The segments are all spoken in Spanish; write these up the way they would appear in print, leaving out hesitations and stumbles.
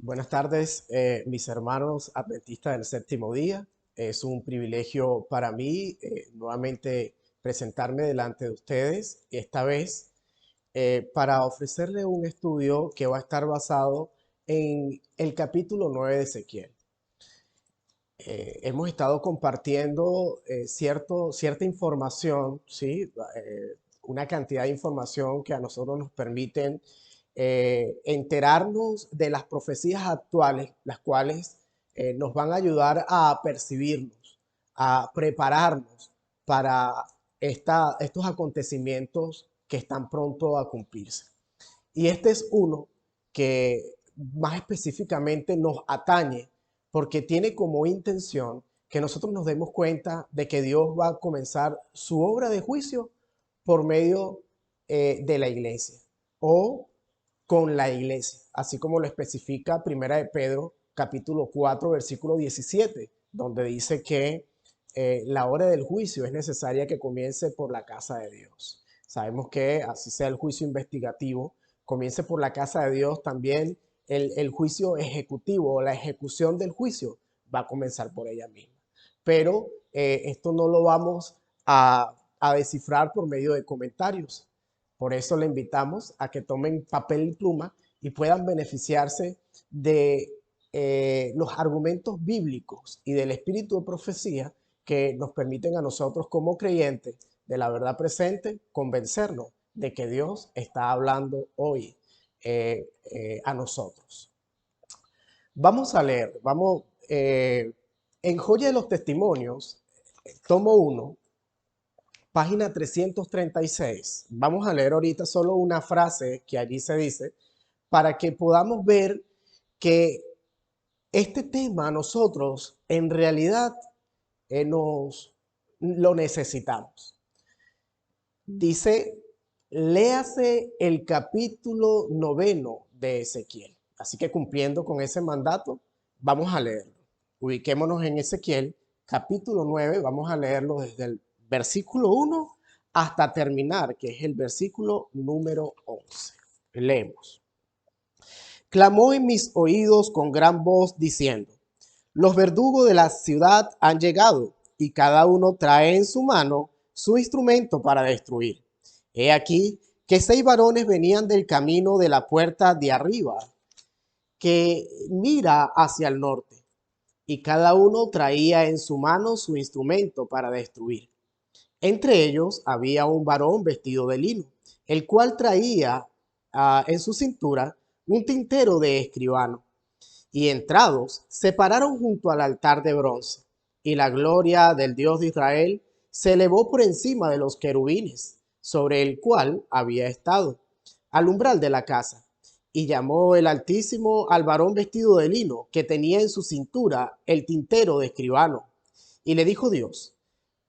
Buenas tardes, mis hermanos adventistas del séptimo día. Es un privilegio para mí nuevamente presentarme delante de ustedes, esta vez para ofrecerle un estudio que va a estar basado en el capítulo 9 de Ezequiel. Hemos estado compartiendo cierta información, ¿sí? Una cantidad de información que a nosotros nos permiten enterarnos de las profecías actuales, las cuales nos van a ayudar a percibirnos, a prepararnos para estos acontecimientos que están pronto a cumplirse. Y este es uno que más específicamente nos atañe porque tiene como intención que nosotros nos demos cuenta de que Dios va a comenzar su obra de juicio por medio de la iglesia o con la iglesia, así como lo especifica Primera de Pedro, capítulo 4, versículo 17, donde dice que la hora del juicio es necesaria que comience por la casa de Dios. Sabemos que así sea el juicio investigativo, comience por la casa de Dios, también el juicio ejecutivo o la ejecución del juicio va a comenzar por ella misma. Pero esto no lo vamos a descifrar por medio de comentarios. Por eso le invitamos a que tomen papel y pluma y puedan beneficiarse de los argumentos bíblicos y del espíritu de profecía que nos permiten a nosotros como creyentes de la verdad presente convencernos de que Dios está hablando hoy a nosotros. Vamos a leer, vamos en Joya de los Testimonios, tomo 1, página 336. Vamos a leer ahorita solo una frase que allí se dice para que podamos ver que este tema nosotros en realidad nos lo necesitamos. Dice, léase el capítulo 9 de Ezequiel. Así que cumpliendo con ese mandato, vamos a leerlo. Ubiquémonos en Ezequiel, capítulo 9, vamos a leerlo desde el versículo 1 hasta terminar, que es el versículo número 11. Leemos. Clamó en mis oídos con gran voz diciendo, los verdugos de la ciudad han llegado y cada uno trae en su mano su instrumento para destruir. He aquí que 6 varones venían del camino de la puerta de arriba, que mira hacia el norte, y cada uno traía en su mano su instrumento para destruir. Entre ellos había un varón vestido de lino, el cual traía en su cintura un tintero de escribano. Y entrados, se pararon junto al altar de bronce, y la gloria del Dios de Israel se elevó por encima de los querubines, sobre el cual había estado, al umbral de la casa. Y llamó el Altísimo al varón vestido de lino, que tenía en su cintura el tintero de escribano. Y le dijo Dios,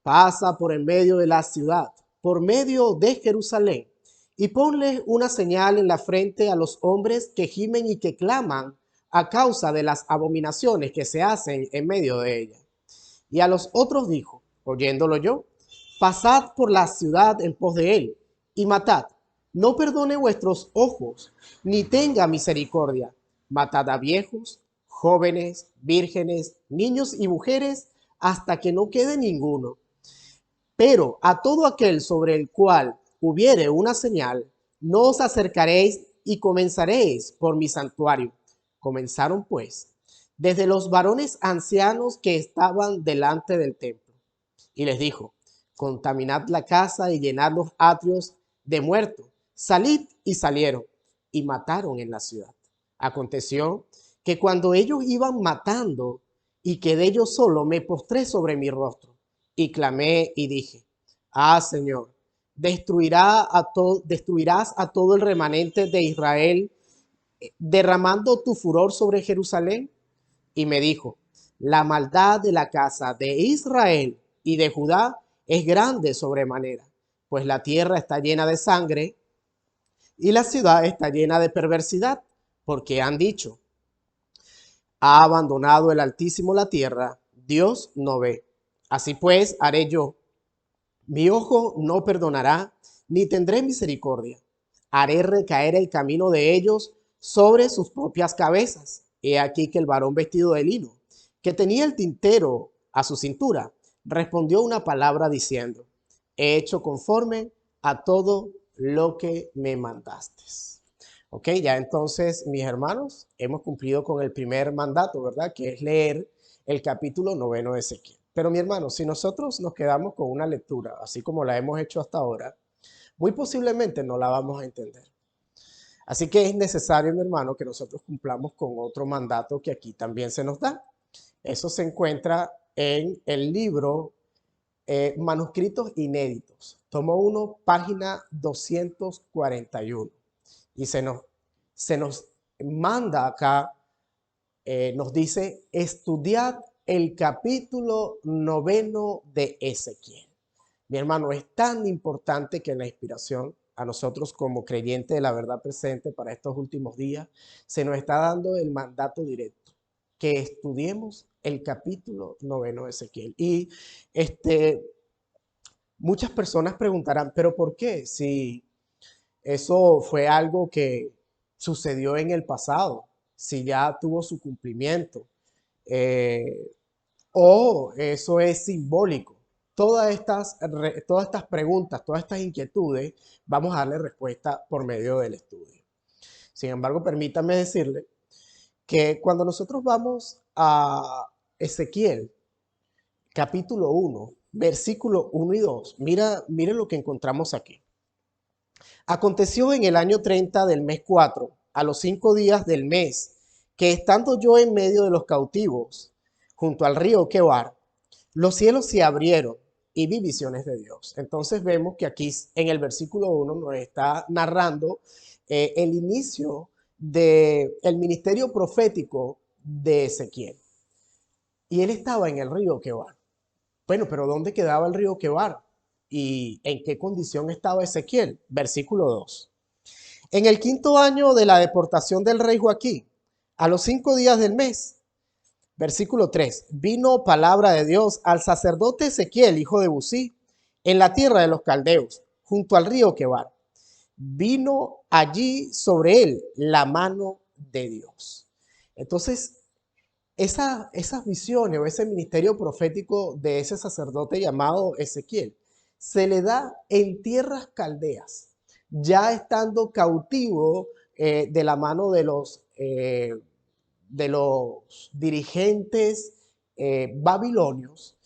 pasa por en medio de la ciudad, por medio de Jerusalén, y ponle una señal en la frente a los hombres que gimen y que claman a causa de las abominaciones que se hacen en medio de ella. Y a los otros dijo, oyéndolo yo, pasad por la ciudad en pos de él y matad. No perdone vuestros ojos, ni tenga misericordia. Matad a viejos, jóvenes, vírgenes, niños y mujeres, hasta que no quede ninguno. Pero a todo aquel sobre el cual hubiere una señal, no os acercaréis y comenzaréis por mi santuario. Comenzaron pues desde los varones ancianos que estaban delante del templo. Y les dijo, contaminad la casa y llenad los atrios de muertos. Salid y salieron y mataron en la ciudad. Aconteció que cuando ellos iban matando y quedé yo solo, me postré sobre mi rostro y clamé y dije, ah, Señor, destruirás a todo el remanente de Israel, derramando tu furor sobre Jerusalén. Y me dijo, la maldad de la casa de Israel y de Judá es grande sobremanera, pues la tierra está llena de sangre y la ciudad está llena de perversidad, porque han dicho, ha abandonado el Altísimo la tierra, Dios no ve. Así pues haré yo, mi ojo no perdonará, ni tendré misericordia. Haré recaer el camino de ellos sobre sus propias cabezas, he aquí que el varón vestido de lino, que tenía el tintero a su cintura, respondió una palabra diciendo, he hecho conforme a todo lo que me mandaste. Ok, ya entonces, mis hermanos, hemos cumplido con el primer mandato, ¿verdad? Que es leer el capítulo 9 de Ezequiel. Pero mi hermano, si nosotros nos quedamos con una lectura, así como la hemos hecho hasta ahora, muy posiblemente no la vamos a entender. Así que es necesario, mi hermano, que nosotros cumplamos con otro mandato que aquí también se nos da. Eso se encuentra en el libro Manuscritos Inéditos, tomo 1, página 241. Y se nos manda acá, nos dice, estudiad el capítulo 9 de Ezequiel. Mi hermano, es tan importante que la inspiración a nosotros como creyentes de la verdad presente para estos últimos días se nos está dando el mandato directo, que estudiemos el capítulo 9 de Ezequiel. Y muchas personas preguntarán, ¿pero por qué? Si eso fue algo que sucedió en el pasado, si ya tuvo su cumplimiento, eh, o eso es simbólico. Todas estas preguntas, todas estas inquietudes, vamos a darle respuesta por medio del estudio. Sin embargo, permítame decirle que cuando nosotros vamos a Ezequiel, capítulo 1, versículo 1 y 2, mira lo que encontramos aquí. Aconteció en el año 30 del mes 4, a los 5 días del mes, que estando yo en medio de los cautivos, junto al río Quebar, los cielos se abrieron y vi visiones de Dios. Entonces vemos que aquí en el versículo 1 nos está narrando el inicio del ministerio profético de Ezequiel. Y él estaba en el río Quebar. Bueno, pero ¿dónde quedaba el río Quebar? ¿Y en qué condición estaba Ezequiel? Versículo 2. En el quinto año de la deportación del rey Joaquín, a los 5 días del mes, versículo 3, vino palabra de Dios al sacerdote Ezequiel, hijo de Busí, en la tierra de los caldeos, junto al río Quebar. Vino allí sobre él la mano de Dios. Entonces, esas visiones o ese ministerio profético de ese sacerdote llamado Ezequiel se le da en tierras caldeas, ya estando cautivo de la mano de los dirigentes babilonios,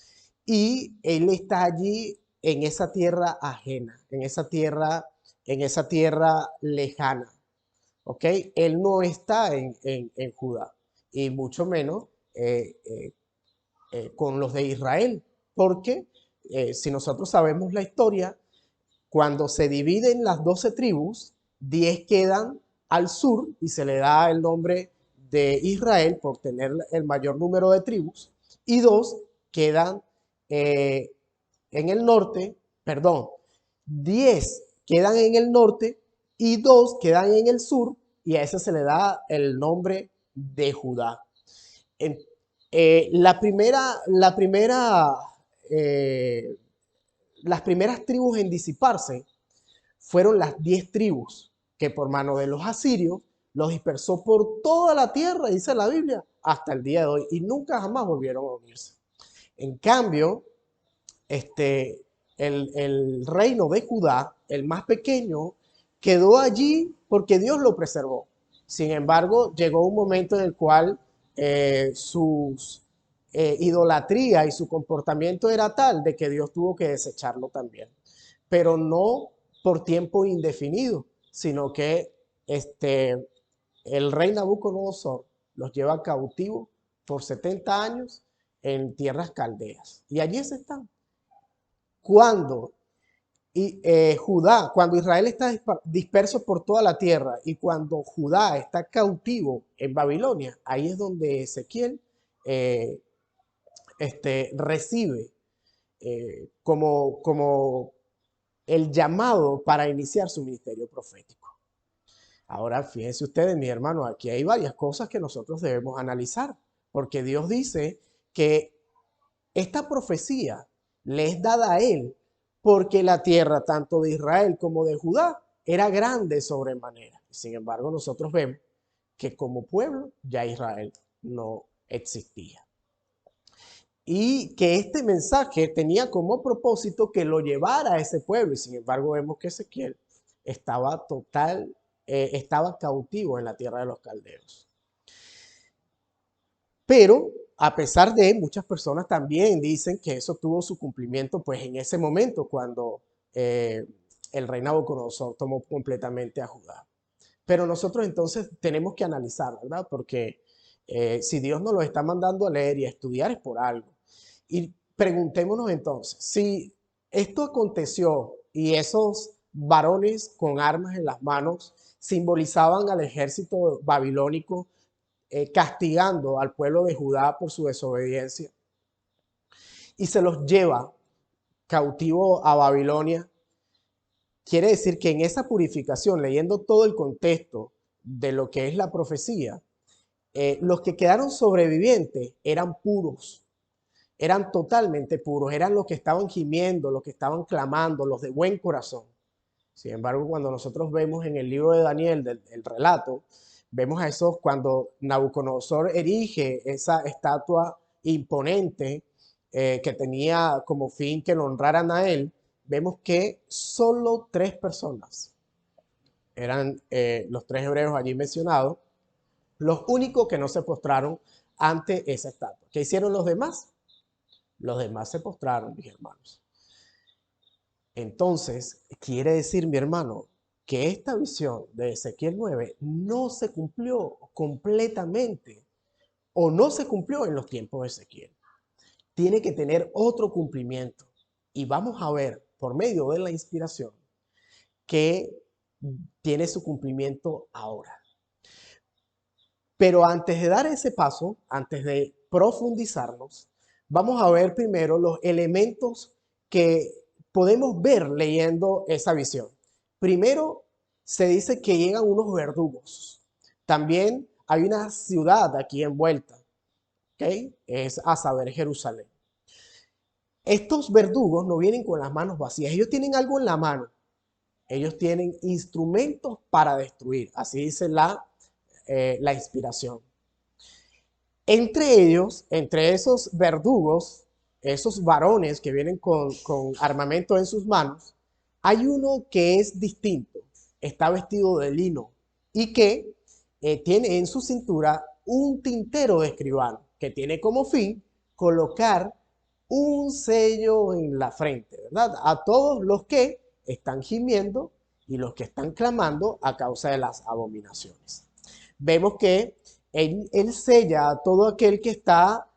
y él está allí en esa tierra ajena, en esa tierra lejana. ¿Ok? Él no está en Judá, y mucho menos con los de Israel, porque si nosotros sabemos la historia, cuando se dividen las 12 tribus, 10 quedan al sur y se le da el nombre de Israel por tener el mayor número de tribus, y 2 quedan eh, en el norte, perdón, 10 quedan en el norte y 2 quedan en el sur, y a ese se le da el nombre de Judá. En, eh, las primeras tribus en disiparse fueron las 10 tribus que por mano de los asirios los dispersó por toda la tierra, dice la Biblia, hasta el día de hoy, y nunca jamás volvieron a unirse. En cambio, el reino de Judá, el más pequeño, quedó allí porque Dios lo preservó. Sin embargo, llegó un momento en el cual sus idolatría y su comportamiento era tal de que Dios tuvo que desecharlo también. Pero no por tiempo indefinido, sino que el rey Nabucodonosor los lleva cautivos por 70 años en tierras caldeas. Y allí se están. Cuando cuando Israel está disperso por toda la tierra y cuando Judá está cautivo en Babilonia, ahí es donde Ezequiel eh, recibe como el llamado para iniciar su ministerio profético. Ahora, fíjense ustedes, mi hermano, aquí hay varias cosas que nosotros debemos analizar, porque Dios dice que esta profecía le es dada a él porque la tierra tanto de Israel como de Judá era grande sobremanera. Sin embargo, nosotros vemos que como pueblo ya Israel no existía. Y que este mensaje tenía como propósito que lo llevara a ese pueblo. Y sin embargo vemos que Ezequiel estaba cautivo en la tierra de los caldeos. Pero a pesar de, muchas personas también dicen que eso tuvo su cumplimiento pues en ese momento cuando el rey Nabucodonosor tomó completamente a Judá. Pero nosotros entonces tenemos que analizar, ¿verdad? Porque si Dios nos lo está mandando a leer y a estudiar es por algo. Y preguntémonos entonces, si esto aconteció y esos varones con armas en las manos simbolizaban al ejército babilónico castigando al pueblo de Judá por su desobediencia y se los lleva cautivo a Babilonia, quiere decir que en esa purificación, leyendo todo el contexto de lo que es la profecía, los que quedaron sobrevivientes eran puros, eran totalmente puros, eran los que estaban gimiendo, los que estaban clamando, los de buen corazón. Sin embargo, cuando nosotros vemos en el libro de Daniel, el relato, vemos a esos cuando Nabucodonosor erige esa estatua imponente que tenía como fin que lo honraran a él, vemos que solo 3 personas, eran los 3 hebreos allí mencionados, los únicos que no se postraron ante esa estatua. ¿Qué hicieron los demás? Los demás se postraron, mis hermanos. Entonces, quiere decir, mi hermano, que esta visión de Ezequiel 9 no se cumplió completamente o no se cumplió en los tiempos de Ezequiel. Tiene que tener otro cumplimiento. Y vamos a ver, por medio de la inspiración, que tiene su cumplimiento ahora. Pero antes de dar ese paso, antes de profundizarnos, vamos a ver primero los elementos que podemos ver leyendo esa visión. Primero, se dice que llegan unos verdugos. También hay una ciudad aquí envuelta, ¿ok? Es a saber Jerusalén. Estos verdugos no vienen con las manos vacías, ellos tienen algo en la mano. Ellos tienen instrumentos para destruir, así dice la inspiración. Entre ellos, entre esos verdugos, esos varones que vienen con armamento en sus manos, hay uno que es distinto, está vestido de lino y que tiene en su cintura un tintero de escribano que tiene como fin colocar un sello en la frente, ¿verdad? A todos los que están gimiendo y los que están clamando a causa de las abominaciones. Vemos que él sella a todo aquel que está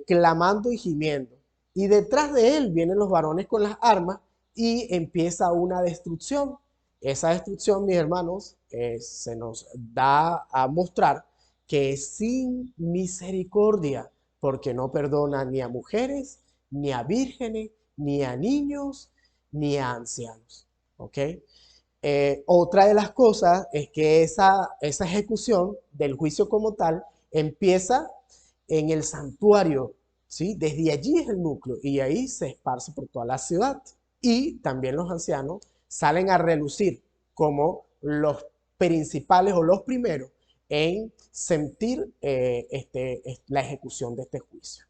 clamando y gimiendo. Y detrás de él vienen los varones con las armas y empieza una destrucción. Esa destrucción, mis hermanos, se nos da a mostrar que es sin misericordia, porque no perdona ni a mujeres, ni a vírgenes, ni a niños, ni a ancianos. ¿Ok? Otra de las cosas es que esa ejecución del juicio como tal empieza en el santuario, ¿sí? Desde allí es el núcleo y ahí se esparce por toda la ciudad. Y también los ancianos salen a relucir como los principales o los primeros en sentir la ejecución de este juicio.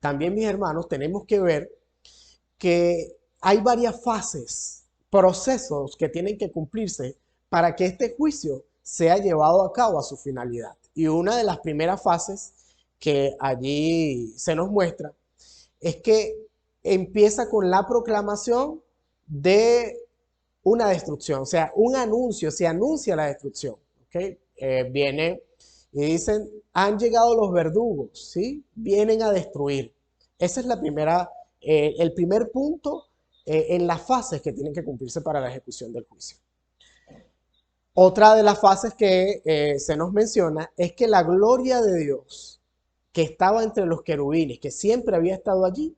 También, mis hermanos, tenemos que ver que hay varias fases, procesos que tienen que cumplirse para que este juicio sea llevado a cabo a su finalidad. Y una de las primeras fases que allí se nos muestra es que empieza con la proclamación de una destrucción, o sea, un anuncio, se anuncia la destrucción. ¿Okay? Viene y dicen, han llegado los verdugos, ¿sí? Vienen a destruir. Esa es el primer punto en las fases que tienen que cumplirse para la ejecución del juicio. Otra de las fases que se nos menciona es que la gloria de Dios, que estaba entre los querubines, que siempre había estado allí,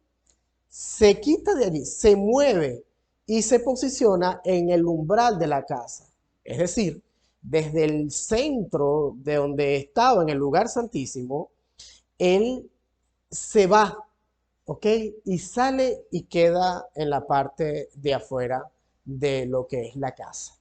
se quita de allí, se mueve y se posiciona en el umbral de la casa. Es decir, desde el centro de donde estaba en el lugar santísimo, él se va, ¿ok? Y sale y queda en la parte de afuera de lo que es la casa.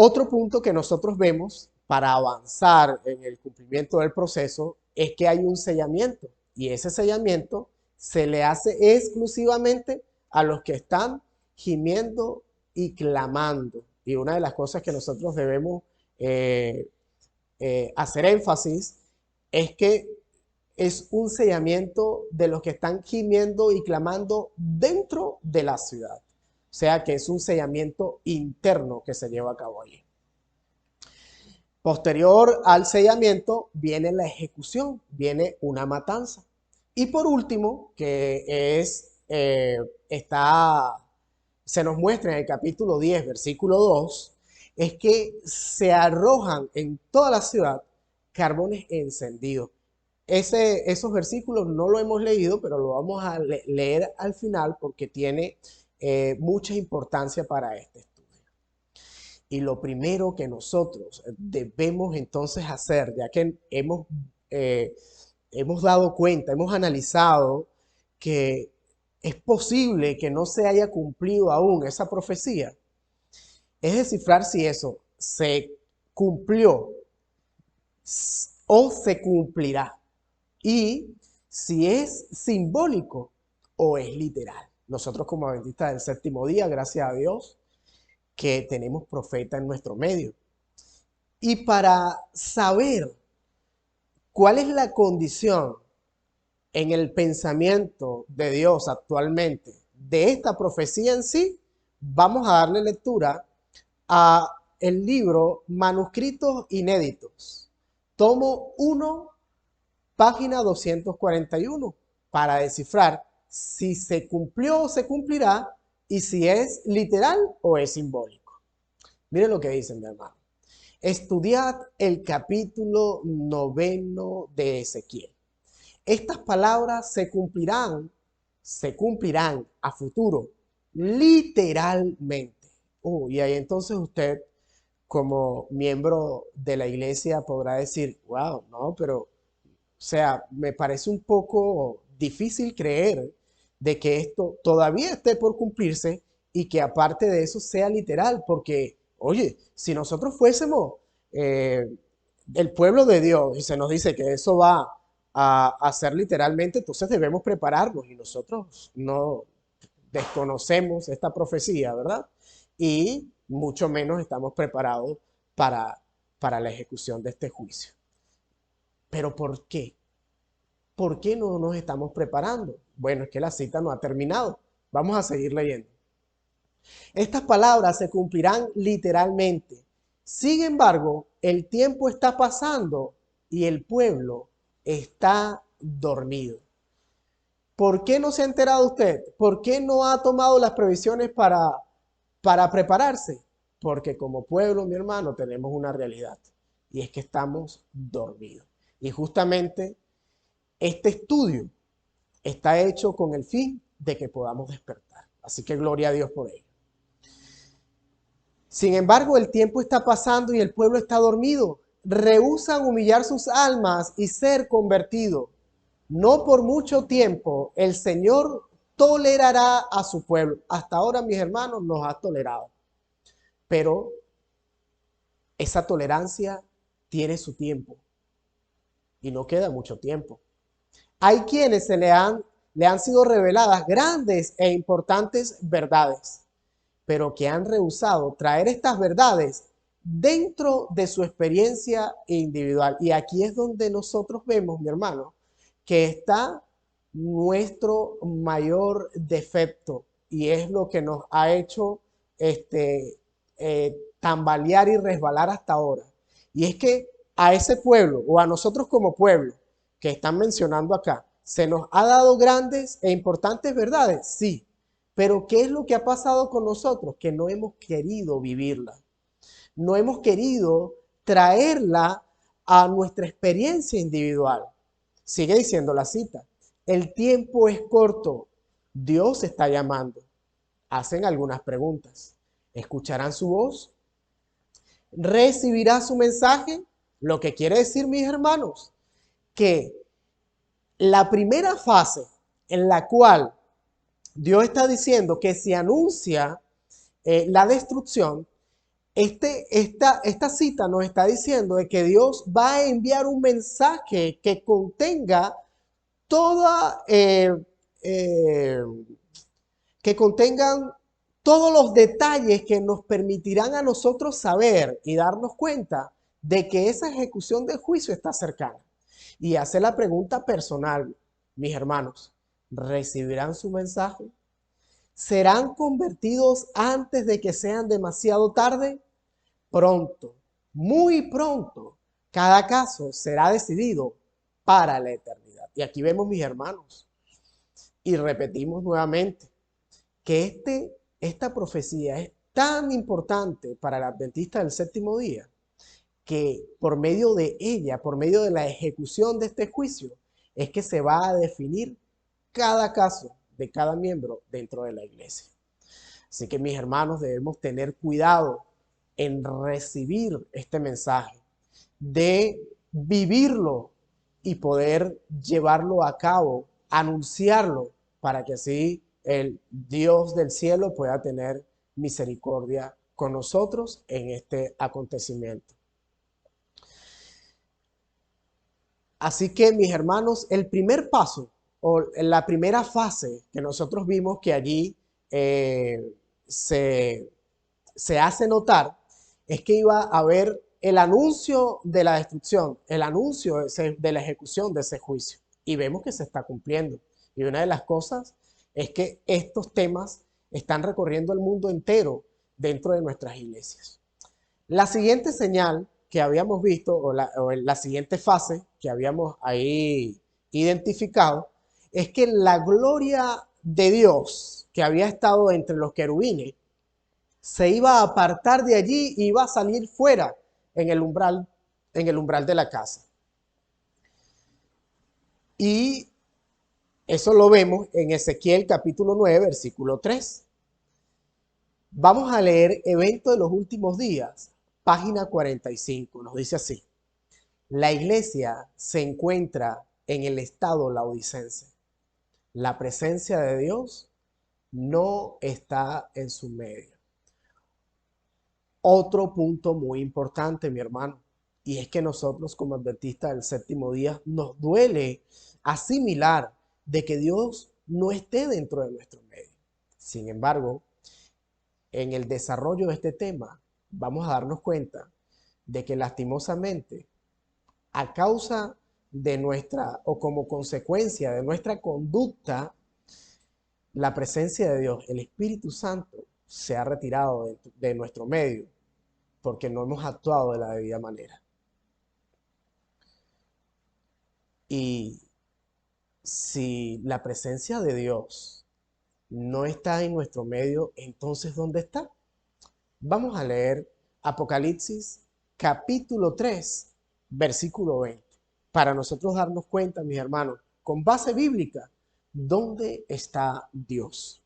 Otro punto que nosotros vemos para avanzar en el cumplimiento del proceso es que hay un sellamiento y ese sellamiento se le hace exclusivamente a los que están gimiendo y clamando. Y una de las cosas que nosotros debemos eh, hacer énfasis es que es un sellamiento de los que están gimiendo y clamando dentro de la ciudad. O sea que es un sellamiento interno que se lleva a cabo allí. Posterior al sellamiento viene la ejecución, viene una matanza. Y por último, que se nos muestra en el capítulo 10, versículo 2, es que se arrojan en toda la ciudad carbones encendidos. Esos versículos no lo hemos leído, pero lo vamos a leer al final porque tiene mucha importancia para este estudio. Y lo primero que nosotros debemos entonces hacer, ya que hemos dado cuenta, hemos analizado que es posible que no se haya cumplido aún esa profecía, es descifrar si eso se cumplió o se cumplirá. Y si es simbólico o es literal. Nosotros como adventistas del séptimo día, gracias a Dios, que tenemos profeta en nuestro medio. Y para saber cuál es la condición en el pensamiento de Dios actualmente de esta profecía en sí, vamos a darle lectura a el libro Manuscritos Inéditos, tomo 1, página 241, para descifrar si se cumplió o se cumplirá y si es literal o es simbólico. Miren lo que dicen, mi hermano. Estudiad el capítulo 9 de Ezequiel. Estas palabras se cumplirán a futuro, literalmente. Y ahí entonces usted, como miembro de la iglesia, podrá decir, wow, no, pero, o sea, me parece un poco difícil creer de que esto todavía esté por cumplirse y que aparte de eso sea literal, porque, oye, si nosotros fuésemos el pueblo de Dios y se nos dice que eso va a ser literalmente, entonces debemos prepararnos y nosotros no desconocemos esta profecía, ¿verdad? Y mucho menos estamos preparados para, para la ejecución de este juicio. ¿Pero por qué? ¿Por qué no nos estamos preparando? Bueno, es que la cita no ha terminado. Vamos a seguir leyendo. Estas palabras se cumplirán literalmente. Sin embargo, el tiempo está pasando y el pueblo está dormido. ¿Por qué no se ha enterado usted? ¿Por qué no ha tomado las previsiones para prepararse? Porque como pueblo, mi hermano, tenemos una realidad y es que estamos dormidos. Y justamente este estudio está hecho con el fin de que podamos despertar. Así que gloria a Dios por ello. Sin embargo, el tiempo está pasando y el pueblo está dormido. Rehúsan humillar sus almas y ser convertidos. No por mucho tiempo el Señor tolerará a su pueblo. Hasta ahora, mis hermanos, nos ha tolerado. Pero esa tolerancia tiene su tiempo y no queda mucho tiempo. Hay quienes le han sido reveladas grandes e importantes verdades, pero que han rehusado traer estas verdades dentro de su experiencia individual. Y aquí es donde nosotros vemos, mi hermano, que está nuestro mayor defecto y es lo que nos ha hecho tambalear y resbalar hasta ahora. Y es que a ese pueblo o a nosotros como pueblo que están mencionando acá, ¿se nos ha dado grandes e importantes verdades? Sí. Pero ¿qué es lo que ha pasado con nosotros? Que no hemos querido vivirla. No hemos querido traerla a nuestra experiencia individual. Sigue diciendo la cita. El tiempo es corto. Dios está llamando. Hacen algunas preguntas. ¿Escucharán su voz? ¿Recibirá su mensaje? Lo que quiere decir, mis hermanos, que la primera fase en la cual Dios está diciendo que se anuncia la destrucción esta cita nos está diciendo de que Dios va a enviar un mensaje que contenga toda, eh, que contengan todos los detalles que nos permitirán a nosotros saber y darnos cuenta de que esa ejecución del juicio está cercana. Y hace la pregunta personal, mis hermanos, ¿recibirán su mensaje? ¿Serán convertidos antes de que sean demasiado tarde? Pronto, muy pronto, cada caso será decidido para la eternidad. Y aquí vemos, mis hermanos, y repetimos nuevamente, que esta profecía es tan importante para el adventista del séptimo día, que por medio de ella, por medio de la ejecución de este juicio, es que se va a definir cada caso de cada miembro dentro de la iglesia. Así que, mis hermanos, debemos tener cuidado en recibir este mensaje, de vivirlo y poder llevarlo a cabo, anunciarlo, para que así el Dios del cielo pueda tener misericordia con nosotros en este acontecimiento. Así que, mis hermanos, el primer paso o la primera fase que nosotros vimos que allí eh, se, se hace notar es que iba a haber el anuncio de la destrucción, el anuncio de la ejecución de ese juicio. Y vemos que se está cumpliendo. Y una de las cosas es que estos temas están recorriendo el mundo entero dentro de nuestras iglesias. La siguiente señal que habíamos visto, o la siguiente fase que habíamos ahí identificado, es que la gloria de Dios que había estado entre los querubines se iba a apartar de allí y iba a salir fuera en el umbral de la casa. Y eso lo vemos en Ezequiel capítulo 9, versículo 3. Vamos a leer Evento de los Últimos Días, página 45. Nos dice así: la iglesia se encuentra en el estado laodicense. La presencia de Dios no está en su medio. Otro punto muy importante, mi hermano, y es que nosotros como adventistas del séptimo día nos duele asimilar de que Dios no esté dentro de nuestro medio. Sin embargo, en el desarrollo de este tema vamos a darnos cuenta de que lastimosamente, a causa de nuestra o como consecuencia de nuestra conducta, la presencia de Dios, el Espíritu Santo, se ha retirado de nuestro medio porque no hemos actuado de la debida manera. Y si la presencia de Dios no está en nuestro medio, entonces ¿dónde está? Vamos a leer Apocalipsis capítulo 3, versículo 20, para nosotros darnos cuenta, mis hermanos, con base bíblica, ¿dónde está Dios?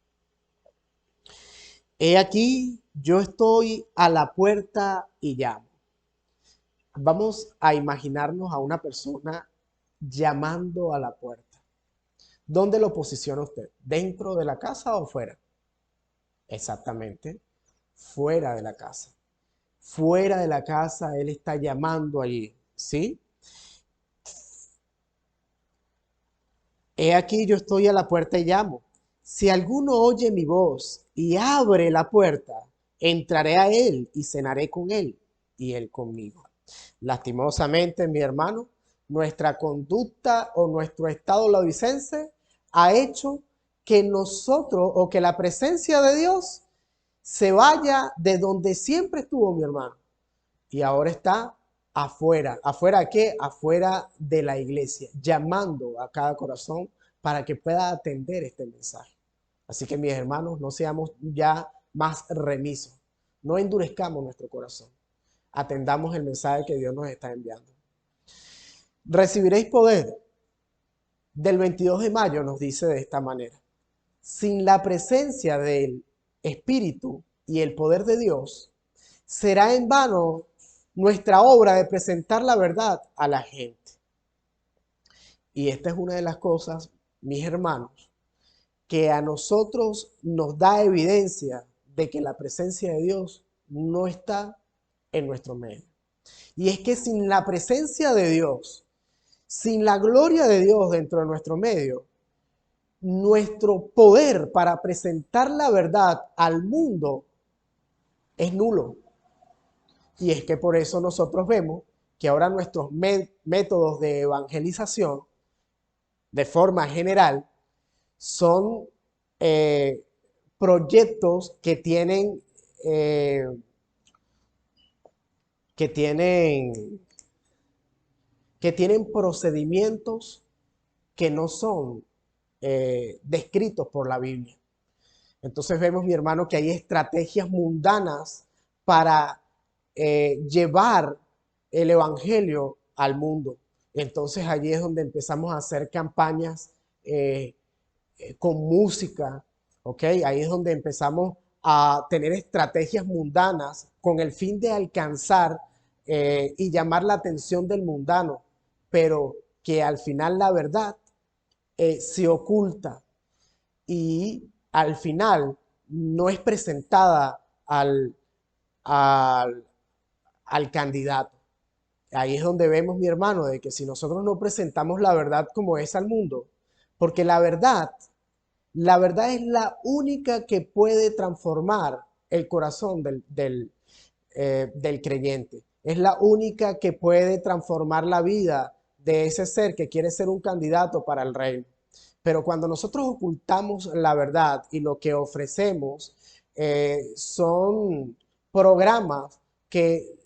He aquí, yo estoy a la puerta y llamo. Vamos a imaginarnos a una persona llamando a la puerta. ¿Dónde lo posiciona usted? ¿Dentro de la casa o fuera? Exactamente, fuera de la casa. Fuera de la casa, Él está llamando allí, ¿sí? He aquí, yo estoy a la puerta y llamo. Si alguno oye mi voz y abre la puerta, entraré a Él y cenaré con Él y Él conmigo. Lastimosamente, mi hermano, nuestra conducta o nuestro estado laodicense ha hecho que nosotros o que la presencia de Dios se vaya de donde siempre estuvo, mi hermano, y ahora está afuera. ¿Afuera qué? Afuera de la iglesia, llamando a cada corazón para que pueda atender este mensaje. Así que, mis hermanos, no seamos ya más remisos, no endurezcamos nuestro corazón, atendamos el mensaje que Dios nos está enviando. Recibiréis poder. Del 22 de mayo nos dice de esta manera: sin la presencia del Espíritu y el poder de Dios, será en vano nuestra obra de presentar la verdad a la gente. Y esta es una de las cosas, mis hermanos, que a nosotros nos da evidencia de que la presencia de Dios no está en nuestro medio. Y es que sin la presencia de Dios, sin la gloria de Dios dentro de nuestro medio, nuestro poder para presentar la verdad al mundo es nulo. Y es que por eso nosotros vemos que ahora nuestros métodos de evangelización, de forma general, son eh, proyectos eh, que tienen, que tienen procedimientos que no son descritos por la Biblia. Entonces vemos, mi hermano, que hay estrategias mundanas para llevar el evangelio al mundo. Entonces allí es donde empezamos a hacer campañas eh, con música, ¿ok? Ahí es donde empezamos a tener estrategias mundanas con el fin de alcanzar y llamar la atención del mundano, pero que al final la verdad se oculta y al final no es presentada al, al candidato. Ahí es donde vemos, mi hermano, de que si nosotros no presentamos la verdad como es al mundo, porque la verdad es la única que puede transformar el corazón del creyente. Es la única que puede transformar la vida de ese ser que quiere ser un candidato para el reino. Pero cuando nosotros ocultamos la verdad y lo que ofrecemos son programas que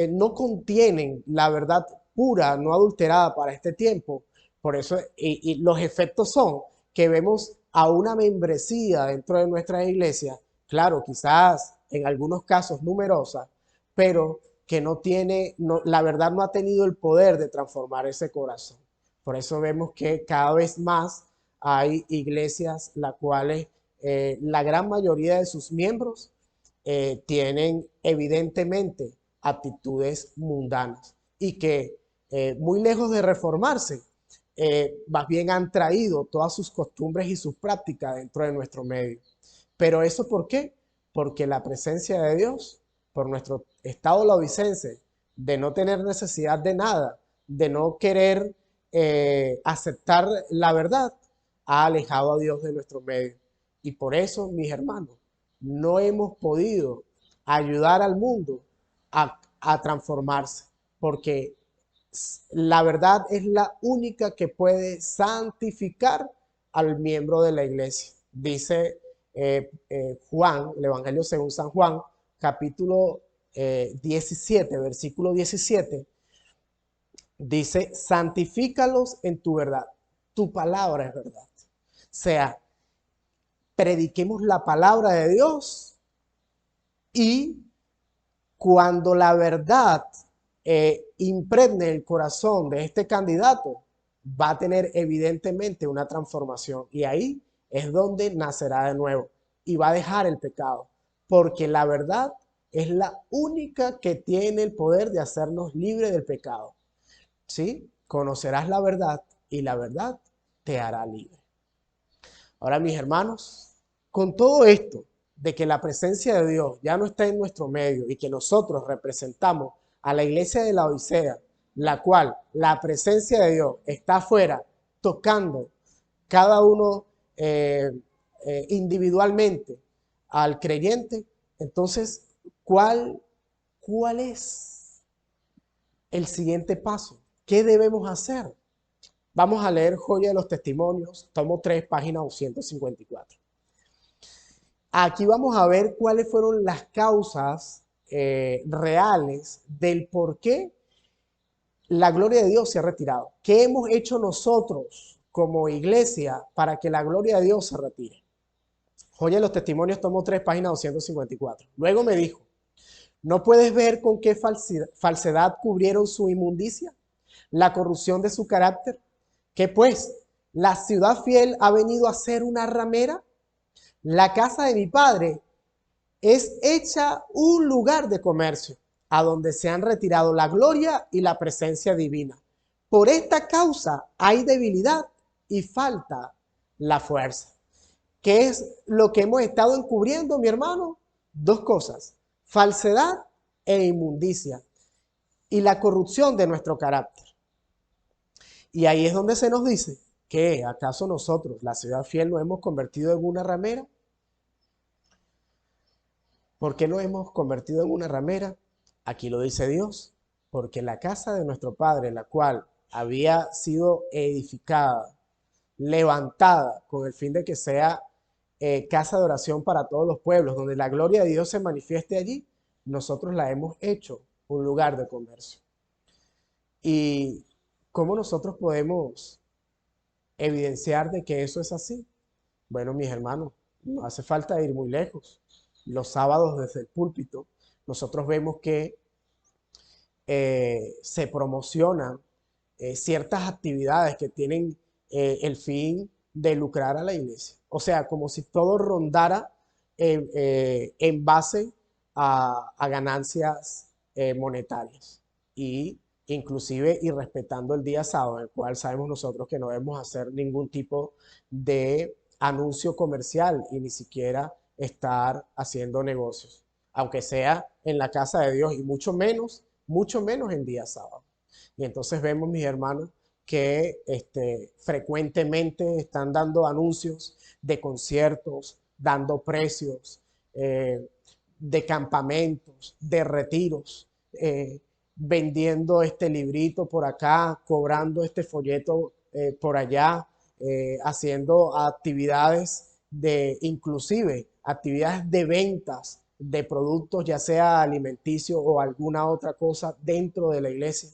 no contienen la verdad pura, no adulterada para este tiempo, por eso, y los efectos son que vemos a una membresía dentro de nuestra iglesia, claro, quizás en algunos casos numerosa, pero que no tiene, la verdad no ha tenido el poder de transformar ese corazón. Por eso vemos que cada vez más hay iglesias las cuales la gran mayoría de sus miembros tienen evidentemente actitudes mundanas y que muy lejos de reformarse, más bien han traído todas sus costumbres y sus prácticas dentro de nuestro medio. Pero ¿eso por qué? Porque la presencia de Dios, por nuestro estado laodicense, de no tener necesidad de nada, de no querer aceptar la verdad, ha alejado a Dios de nuestro medio. Y por eso, mis hermanos, no hemos podido ayudar al mundo a transformarse, porque la verdad es la única que puede santificar al miembro de la iglesia. Dice Juan, el Evangelio según San Juan, capítulo 17, versículo 17, dice, santifícalos en tu verdad. Tu palabra es verdad. O sea, prediquemos la palabra de Dios y cuando la verdad impregne el corazón de este candidato, va a tener evidentemente una transformación y ahí es donde nacerá de nuevo y va a dejar el pecado, porque la verdad es la única que tiene el poder de hacernos libres del pecado. ¿Sí? Conocerás la verdad y la verdad te hará libre. Ahora, mis hermanos, con todo esto de que la presencia de Dios ya no está en nuestro medio y que nosotros representamos a la iglesia de la Odisea, la cual la presencia de Dios está afuera tocando cada uno individualmente al creyente, entonces, ¿cuál es el siguiente paso? ¿Qué debemos hacer? Vamos a leer Joya de los Testimonios, tomo 3, página 254. Aquí vamos a ver cuáles fueron las causas reales del por qué la gloria de Dios se ha retirado. ¿Qué hemos hecho nosotros como iglesia para que la gloria de Dios se retire? Joya de los Testimonios, tomo 3, página 254. Luego me dijo, ¿no puedes ver con qué falsedad cubrieron su inmundicia? La corrupción de su carácter. ¿Qué pues? ¿La ciudad fiel ha venido a ser una ramera? La casa de mi padre es hecha un lugar de comercio, a donde se han retirado la gloria y la presencia divina. Por esta causa hay debilidad y falta la fuerza. ¿Qué es lo que hemos estado encubriendo, mi hermano? Dos cosas: falsedad e inmundicia y la corrupción de nuestro carácter. Y ahí es donde se nos dice que acaso nosotros, la ciudad fiel, nos hemos convertido en una ramera. ¿Por qué nos hemos convertido en una ramera? Aquí lo dice Dios, porque la casa de nuestro Padre, la cual había sido edificada, levantada con el fin de que sea casa de oración para todos los pueblos, donde la gloria de Dios se manifieste allí, nosotros la hemos hecho un lugar de comercio. ¿Y cómo nosotros podemos evidenciar de que eso es así? Bueno, mis hermanos, no hace falta ir muy lejos. Los sábados desde el púlpito, nosotros vemos que se promocionan ciertas actividades que tienen el fin de lucrar a la iglesia. O sea, como si todo rondara en base a ganancias monetarias. Y inclusive y respetando el día sábado, en el cual sabemos nosotros que no debemos hacer ningún tipo de anuncio comercial y ni siquiera estar haciendo negocios, aunque sea en la casa de Dios y mucho menos en día sábado. Y entonces vemos, mis hermanos, que frecuentemente están dando anuncios de conciertos, dando precios, de campamentos, de retiros, vendiendo este librito por acá, cobrando este folleto por allá, haciendo actividades inclusive actividades de ventas de productos, ya sea alimenticio o alguna otra cosa dentro de la iglesia.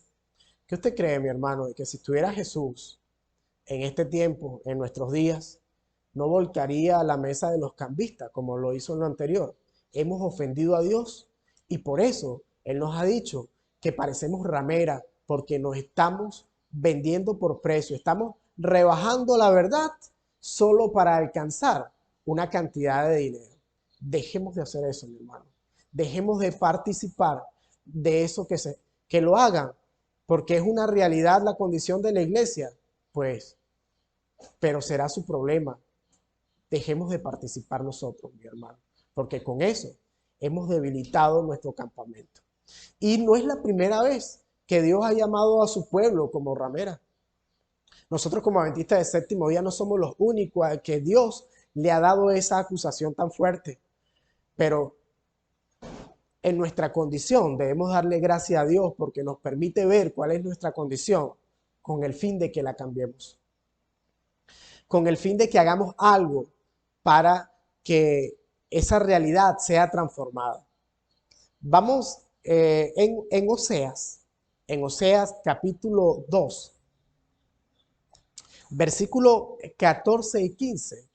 ¿Qué usted cree, mi hermano, de que si estuviera Jesús en este tiempo, en nuestros días, no volcaría a la mesa de los cambistas como lo hizo en lo anterior? Hemos ofendido a Dios y por eso Él nos ha dicho que parecemos ramera porque nos estamos vendiendo por precio, estamos rebajando la verdad solo para alcanzar una cantidad de dinero. Dejemos de hacer eso, mi hermano. Dejemos de participar de eso que lo hagan, porque es una realidad la condición de la iglesia, pues, pero será su problema. Dejemos de participar nosotros, mi hermano, porque con eso hemos debilitado nuestro campamento. Y no es la primera vez que Dios ha llamado a su pueblo como ramera. Nosotros como adventistas de séptimo día no somos los únicos a que Dios le ha dado esa acusación tan fuerte, pero en nuestra condición debemos darle gracias a Dios porque nos permite ver cuál es nuestra condición con el fin de que la cambiemos, con el fin de que hagamos algo para que esa realidad sea transformada. Vamos en Oseas capítulo 2, versículo 14 y 15.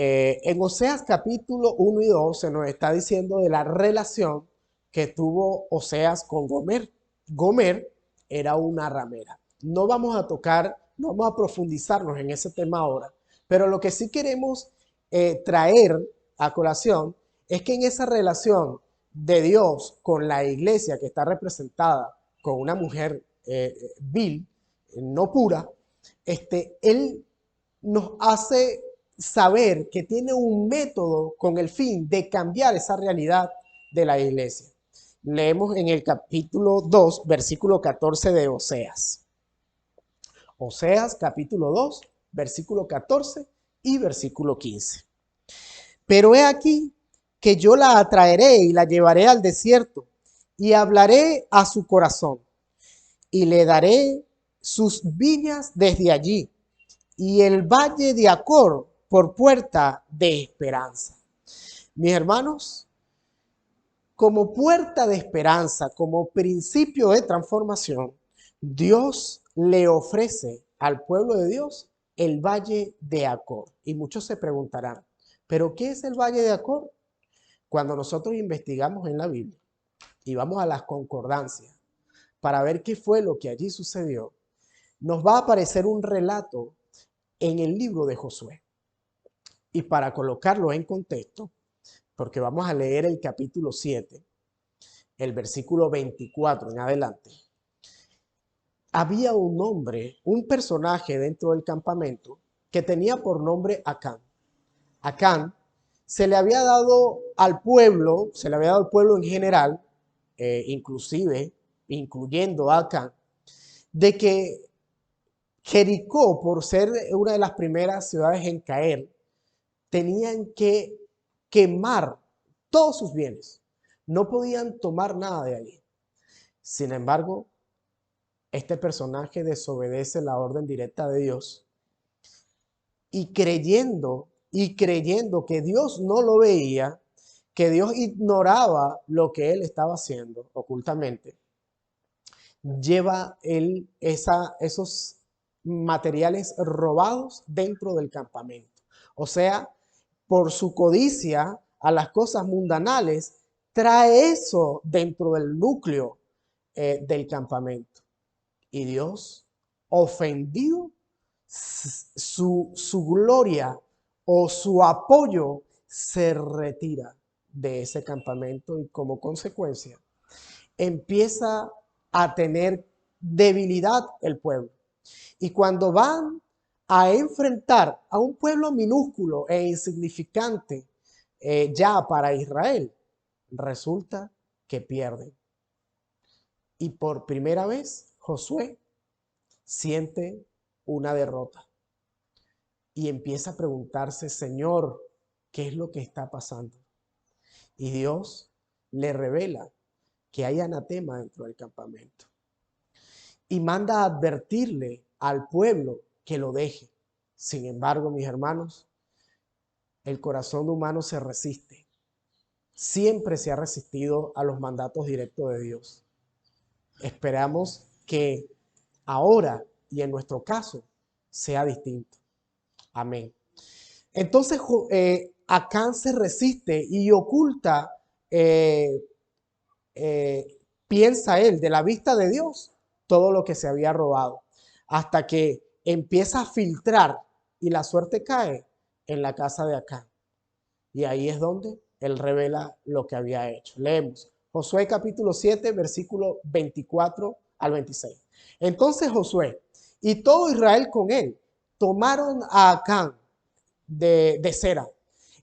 En Oseas capítulo 1 y 2 se nos está diciendo de la relación que tuvo Oseas con Gomer. Gomer era una ramera. No vamos a tocar, no vamos a profundizarnos en ese tema ahora, pero lo que sí queremos traer a colación es que en esa relación de Dios con la iglesia que está representada con una mujer vil, no pura, él nos hace saber que tiene un método con el fin de cambiar esa realidad de la iglesia. Leemos en el capítulo 2, versículo 14 de Oseas. Oseas capítulo 2, versículo 14 y versículo 15. Pero he aquí que yo la atraeré y la llevaré al desierto y hablaré a su corazón y le daré sus viñas desde allí y el valle de Acor por puerta de esperanza. Mis hermanos, como puerta de esperanza, como principio de transformación, Dios le ofrece al pueblo de Dios el valle de Acor. Y muchos se preguntarán, ¿pero qué es el valle de Acor? Cuando nosotros investigamos en la Biblia y vamos a las concordancias para ver qué fue lo que allí sucedió, nos va a aparecer un relato en el libro de Josué. Y para colocarlo en contexto, porque vamos a leer el capítulo 7, el versículo 24 en adelante, había un hombre, un personaje dentro del campamento que tenía por nombre Acán. Acán se le había dado al pueblo en general, inclusive, incluyendo a Acán, de que Jericó, por ser una de las primeras ciudades en caer, tenían que quemar todos sus bienes. No podían tomar nada de allí. Sin embargo, este personaje desobedece la orden directa de Dios y creyendo que Dios no lo veía, que Dios ignoraba lo que él estaba haciendo ocultamente, lleva esos materiales robados dentro del campamento. O sea, por su codicia a las cosas mundanales, trae eso dentro del núcleo del campamento. Y Dios, ofendido, su gloria o su apoyo se retira de ese campamento y como consecuencia empieza a tener debilidad el pueblo. Y cuando van a enfrentar a un pueblo minúsculo e insignificante ya para Israel, resulta que pierden. Y por primera vez Josué siente una derrota y empieza a preguntarse, Señor, ¿qué es lo que está pasando? Y Dios le revela que hay anatema dentro del campamento y manda a advertirle al pueblo que lo deje. Sin embargo, mis hermanos, el corazón humano se resiste. Siempre se ha resistido a los mandatos directos de Dios. Esperamos que ahora y en nuestro caso sea distinto. Amén. Entonces, Acán se resiste y oculta, eh, piensa él, de la vista de Dios, todo lo que se había robado, hasta que empieza a filtrar y la suerte cae en la casa de Acán. Y ahí es donde él revela lo que había hecho. Leemos Josué capítulo 7, versículo 24 al 26. Entonces Josué y todo Israel con él tomaron a Acán de cera,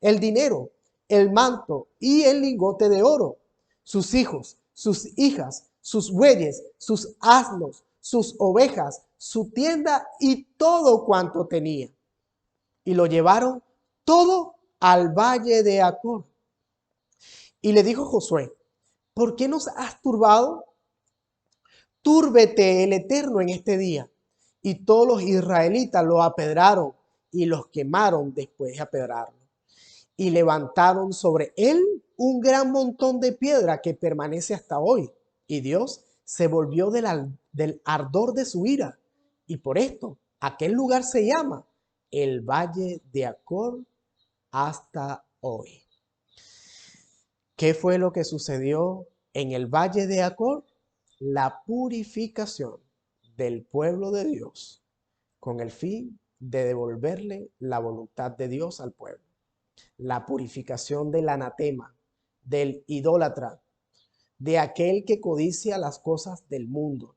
el dinero, el manto y el lingote de oro, sus hijos, sus hijas, sus bueyes, sus asnos, sus ovejas, su tienda y todo cuanto tenía. Y lo llevaron todo al valle de Acor. Y le dijo Josué, ¿por qué nos has turbado? Túrbete el Eterno en este día. Y todos los israelitas lo apedraron y los quemaron después de apedrarlo. Y levantaron sobre él un gran montón de piedra que permanece hasta hoy. Y Dios se volvió del ardor de su ira. Y por esto, aquel lugar se llama el Valle de Acor hasta hoy. ¿Qué fue lo que sucedió en el Valle de Acor? La purificación del pueblo de Dios con el fin de devolverle la voluntad de Dios al pueblo. La purificación del anatema, del idólatra, de aquel que codicia las cosas del mundo.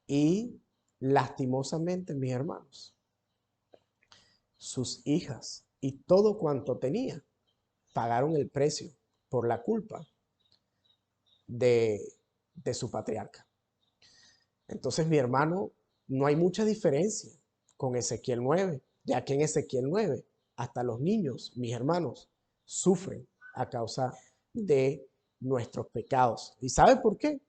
Y lastimosamente, mis hermanos, sus hijas y todo cuanto tenía pagaron el precio por la culpa de su patriarca. Entonces, mi hermano, no hay mucha diferencia con Ezequiel 9, ya que en Ezequiel 9 hasta los niños, mis hermanos, sufren a causa de nuestros pecados. ¿Y sabe por qué?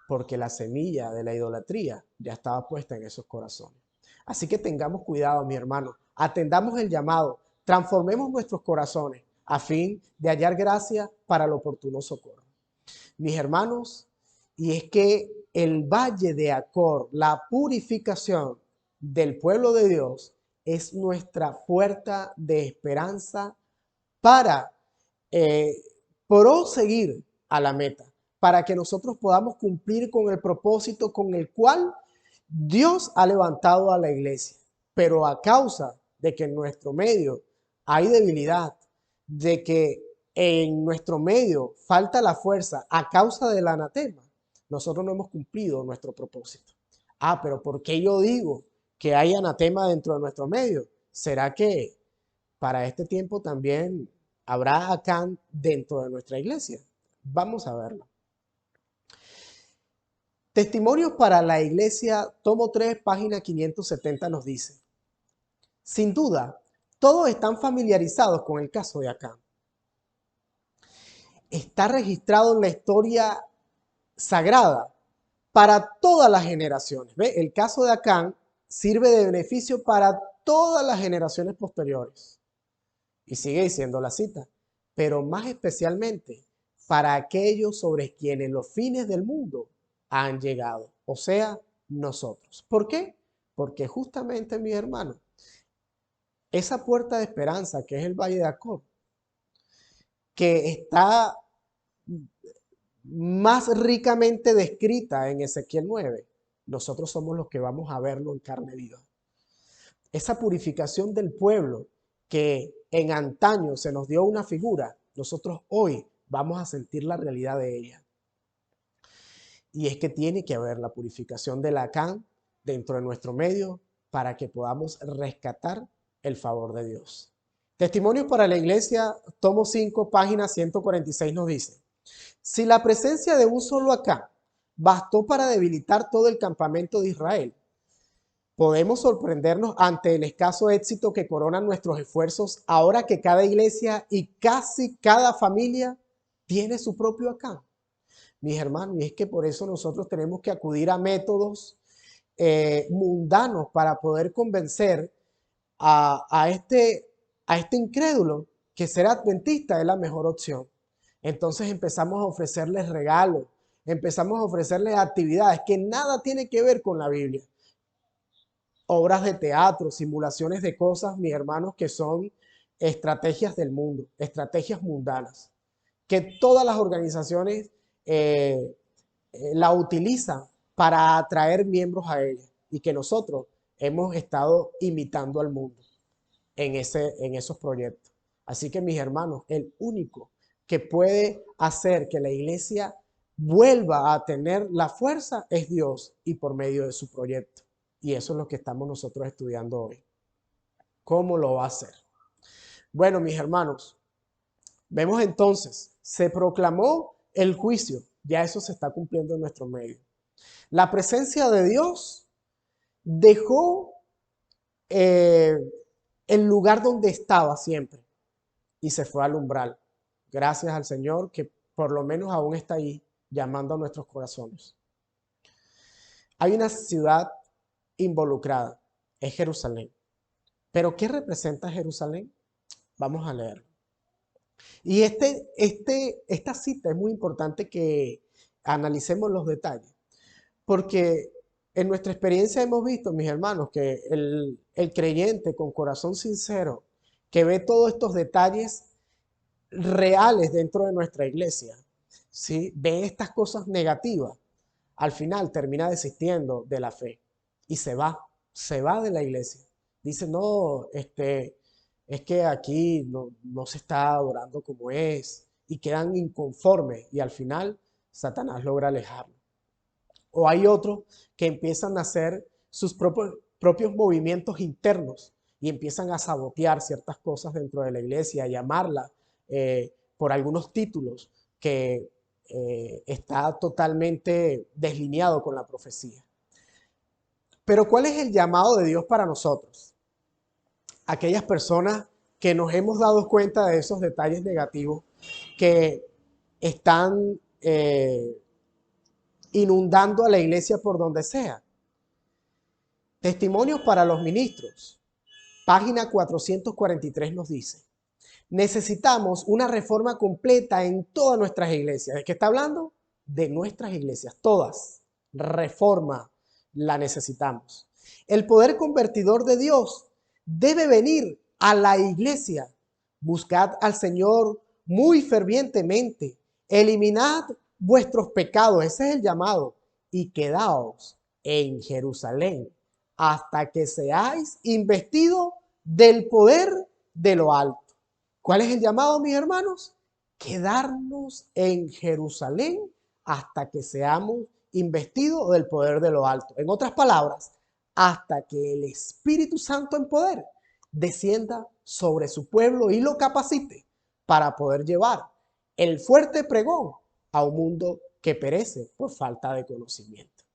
Porque la semilla de la idolatría ya estaba puesta en esos corazones. Así que tengamos cuidado, mi hermano, atendamos el llamado, transformemos nuestros corazones a fin de hallar gracia para el oportuno socorro. Mis hermanos, y es que el valle de Acor, la purificación del pueblo de Dios, es nuestra puerta de esperanza para proseguir a la meta, para que nosotros podamos cumplir con el propósito con el cual Dios ha levantado a la iglesia. Pero a causa de que en nuestro medio hay debilidad, de que en nuestro medio falta la fuerza a causa del anatema, nosotros no hemos cumplido nuestro propósito. Ah, pero ¿por qué yo digo que hay anatema dentro de nuestro medio? ¿Será que para este tiempo también habrá Acán dentro de nuestra iglesia? Vamos a verlo. Testimonios para la Iglesia, tomo 3, página 570 nos dice: sin duda, todos están familiarizados con el caso de Acán. Está registrado en la historia sagrada para todas las generaciones. ¿Ve? El caso de Acán sirve de beneficio para todas las generaciones posteriores. Y sigue diciendo la cita, pero más especialmente para aquellos sobre quienes los fines del mundo han llegado, o sea, nosotros. ¿Por qué? Porque justamente, mis hermanos, esa puerta de esperanza que es el Valle de Acor, que está más ricamente descrita en Ezequiel 9, nosotros somos los que vamos a verlo en carne viva. Esa purificación del pueblo que en antaño se nos dio una figura, nosotros hoy vamos a sentir la realidad de ella. Y es que tiene que haber la purificación del Acán dentro de nuestro medio para que podamos rescatar el favor de Dios. Testimonios para la Iglesia, tomo 5, página 146 nos dice: si la presencia de un solo Acán bastó para debilitar todo el campamento de Israel, podemos sorprendernos ante el escaso éxito que coronan nuestros esfuerzos ahora que cada iglesia y casi cada familia tiene su propio Acán. Mis hermanos, y es que por eso nosotros tenemos que acudir a métodos mundanos para poder convencer a este incrédulo que ser adventista es la mejor opción. Entonces empezamos a ofrecerles regalos, empezamos a ofrecerles actividades que nada tiene que ver con la Biblia. Obras de teatro, simulaciones de cosas, mis hermanos, que son estrategias del mundo, estrategias mundanas, que todas las organizaciones la utilizan para atraer miembros a ella y que nosotros hemos estado imitando al mundo en esos proyectos. Así que, mis hermanos, el único que puede hacer que la iglesia vuelva a tener la fuerza es Dios y por medio de su proyecto. Y eso es lo que estamos nosotros estudiando hoy. ¿Cómo lo va a hacer? Bueno, mis hermanos, vemos entonces, se proclamó el juicio, ya eso se está cumpliendo en nuestro medio. La presencia de Dios dejó el lugar donde estaba siempre y se fue al umbral. Gracias al Señor que por lo menos aún está ahí llamando a nuestros corazones. Hay una ciudad involucrada, es Jerusalén. ¿Pero qué representa Jerusalén? Vamos a leerlo. Y esta cita es muy importante que analicemos los detalles, porque en nuestra experiencia hemos visto, mis hermanos, que el creyente con corazón sincero, que ve todos estos detalles reales dentro de nuestra iglesia, ¿sí? Ve estas cosas negativas, al final termina desistiendo de la fe y se va de la iglesia. Dice, no, es que aquí no se está adorando como es, y quedan inconformes y al final Satanás logra alejarlo. O hay otros que empiezan a hacer sus propios movimientos internos y empiezan a sabotear ciertas cosas dentro de la iglesia, a llamarla por algunos títulos que está totalmente deslineado con la profecía. Pero ¿cuál es el llamado de Dios para nosotros? Aquellas personas que nos hemos dado cuenta de esos detalles negativos que están inundando a la iglesia por donde sea. Testimonios para los ministros. Página 443 nos dice: necesitamos una reforma completa en todas nuestras iglesias. ¿De qué está hablando? De nuestras iglesias, todas. Reforma la necesitamos. El poder convertidor de Dios debe venir a la iglesia. Buscad al Señor muy fervientemente. Eliminad vuestros pecados, ese es el llamado, y quedaos en Jerusalén hasta que seáis investidos del poder de lo alto. ¿Cuál es el llamado, mis hermanos? Quedarnos en Jerusalén hasta que seamos investidos del poder de lo alto. En otras palabras, hasta que el Espíritu Santo en poder descienda sobre su pueblo y lo capacite para poder llevar el fuerte pregón a un mundo que perece por falta de conocimiento.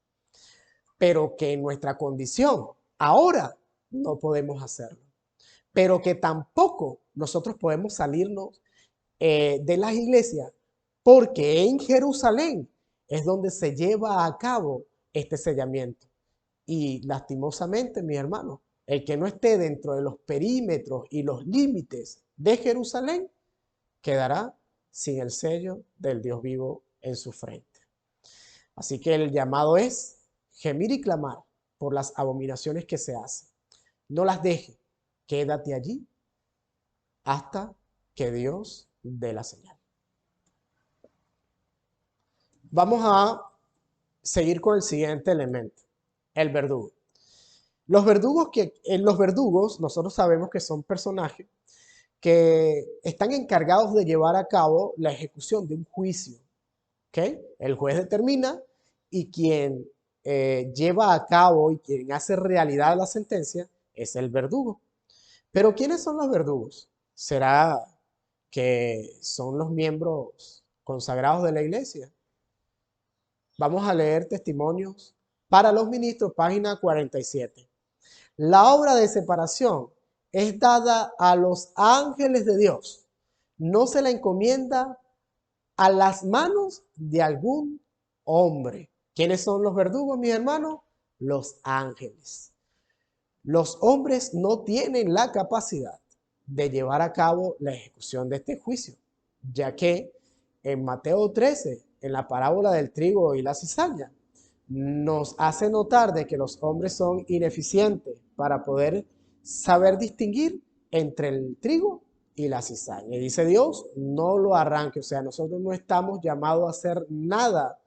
Pero que en nuestra condición ahora no podemos hacerlo. Pero que tampoco nosotros podemos salirnos de las iglesias, porque en Jerusalén es donde se lleva a cabo este sellamiento. Y lastimosamente, mi hermano, el que no esté dentro de los perímetros y los límites de Jerusalén quedará sin el sello del Dios vivo en su frente. Así que el llamado es gemir y clamar por las abominaciones que se hacen. No las deje, quédate allí hasta que Dios dé la señal. Vamos a seguir con el siguiente elemento, el verdugo. Los verdugos nosotros sabemos que son personajes que están encargados de llevar a cabo la ejecución de un juicio. ¿Okay? El juez determina y quien lleva a cabo y quien hace realidad la sentencia es el verdugo. Pero ¿quiénes son los verdugos? ¿Será que son los miembros consagrados de la iglesia? Vamos a leer testimonios para los ministros, página 47. La obra de separación es dada a los ángeles de Dios. No se la encomienda a las manos de algún hombre. ¿Quiénes son los verdugos, mis hermanos? Los ángeles. Los hombres no tienen la capacidad de llevar a cabo la ejecución de este juicio, ya que en Mateo 13, en la parábola del trigo y la cizaña, nos hace notar de que los hombres son ineficientes para poder saber distinguir entre el trigo y la cizaña. Y dice Dios, no lo arranque. O sea, nosotros no estamos llamados a hacer nada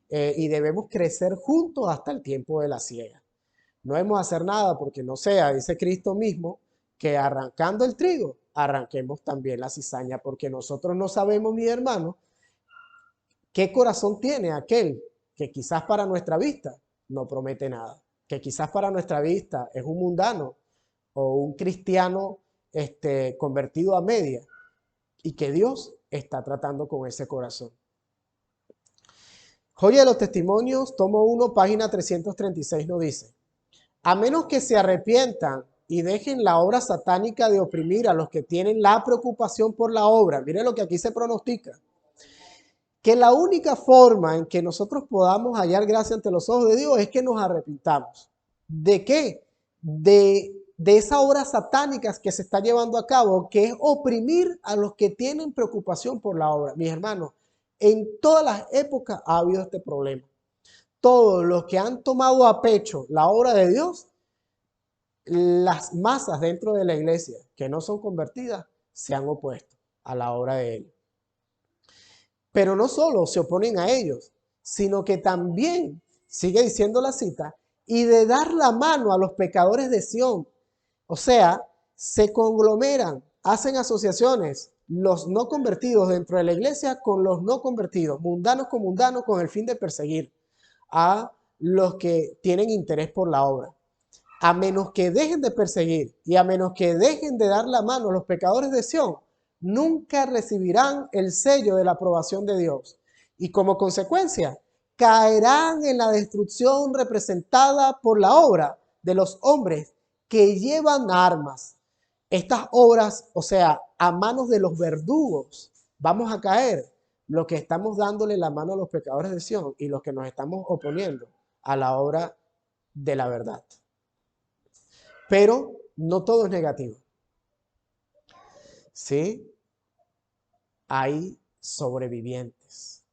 y debemos crecer juntos hasta el tiempo de la siega. No debemos hacer nada porque no sea, dice Cristo mismo, que arrancando el trigo, arranquemos también la cizaña, porque nosotros no sabemos, mi hermano, qué corazón tiene aquel que quizás para nuestra vista no promete nada, que quizás para nuestra vista es un mundano o un cristiano convertido a media y que Dios está tratando con ese corazón. Joya de los Testimonios, tomo 1, página 336, nos dice: a menos que se arrepientan y dejen la obra satánica de oprimir a los que tienen la preocupación por la obra. Miren lo que aquí se pronostica. Que la única forma en que nosotros podamos hallar gracia ante los ojos de Dios es que nos arrepintamos. ¿De qué? De esa obra satánica que se está llevando a cabo, que es oprimir a los que tienen preocupación por la obra. Mis hermanos, en todas las épocas ha habido este problema. Todos los que han tomado a pecho la obra de Dios, las masas dentro de la iglesia que no son convertidas se han opuesto a la obra de Él. Pero no solo se oponen a ellos, sino que también, sigue diciendo la cita, y de dar la mano a los pecadores de Sión. O sea, se conglomeran, hacen asociaciones, los no convertidos dentro de la iglesia con los no convertidos, mundanos, con el fin de perseguir a los que tienen interés por la obra. A menos que dejen de perseguir y a menos que dejen de dar la mano a los pecadores de Sión, nunca recibirán el sello de la aprobación de Dios. Y como consecuencia, caerán en la destrucción representada por la obra de los hombres que llevan armas. Estas obras, o sea, a manos de los verdugos, vamos a caer los que estamos dándole la mano a los pecadores de Sión y los que nos estamos oponiendo a la obra de la verdad. Pero no todo es negativo. ¿Sí? Hay sobrevivientes.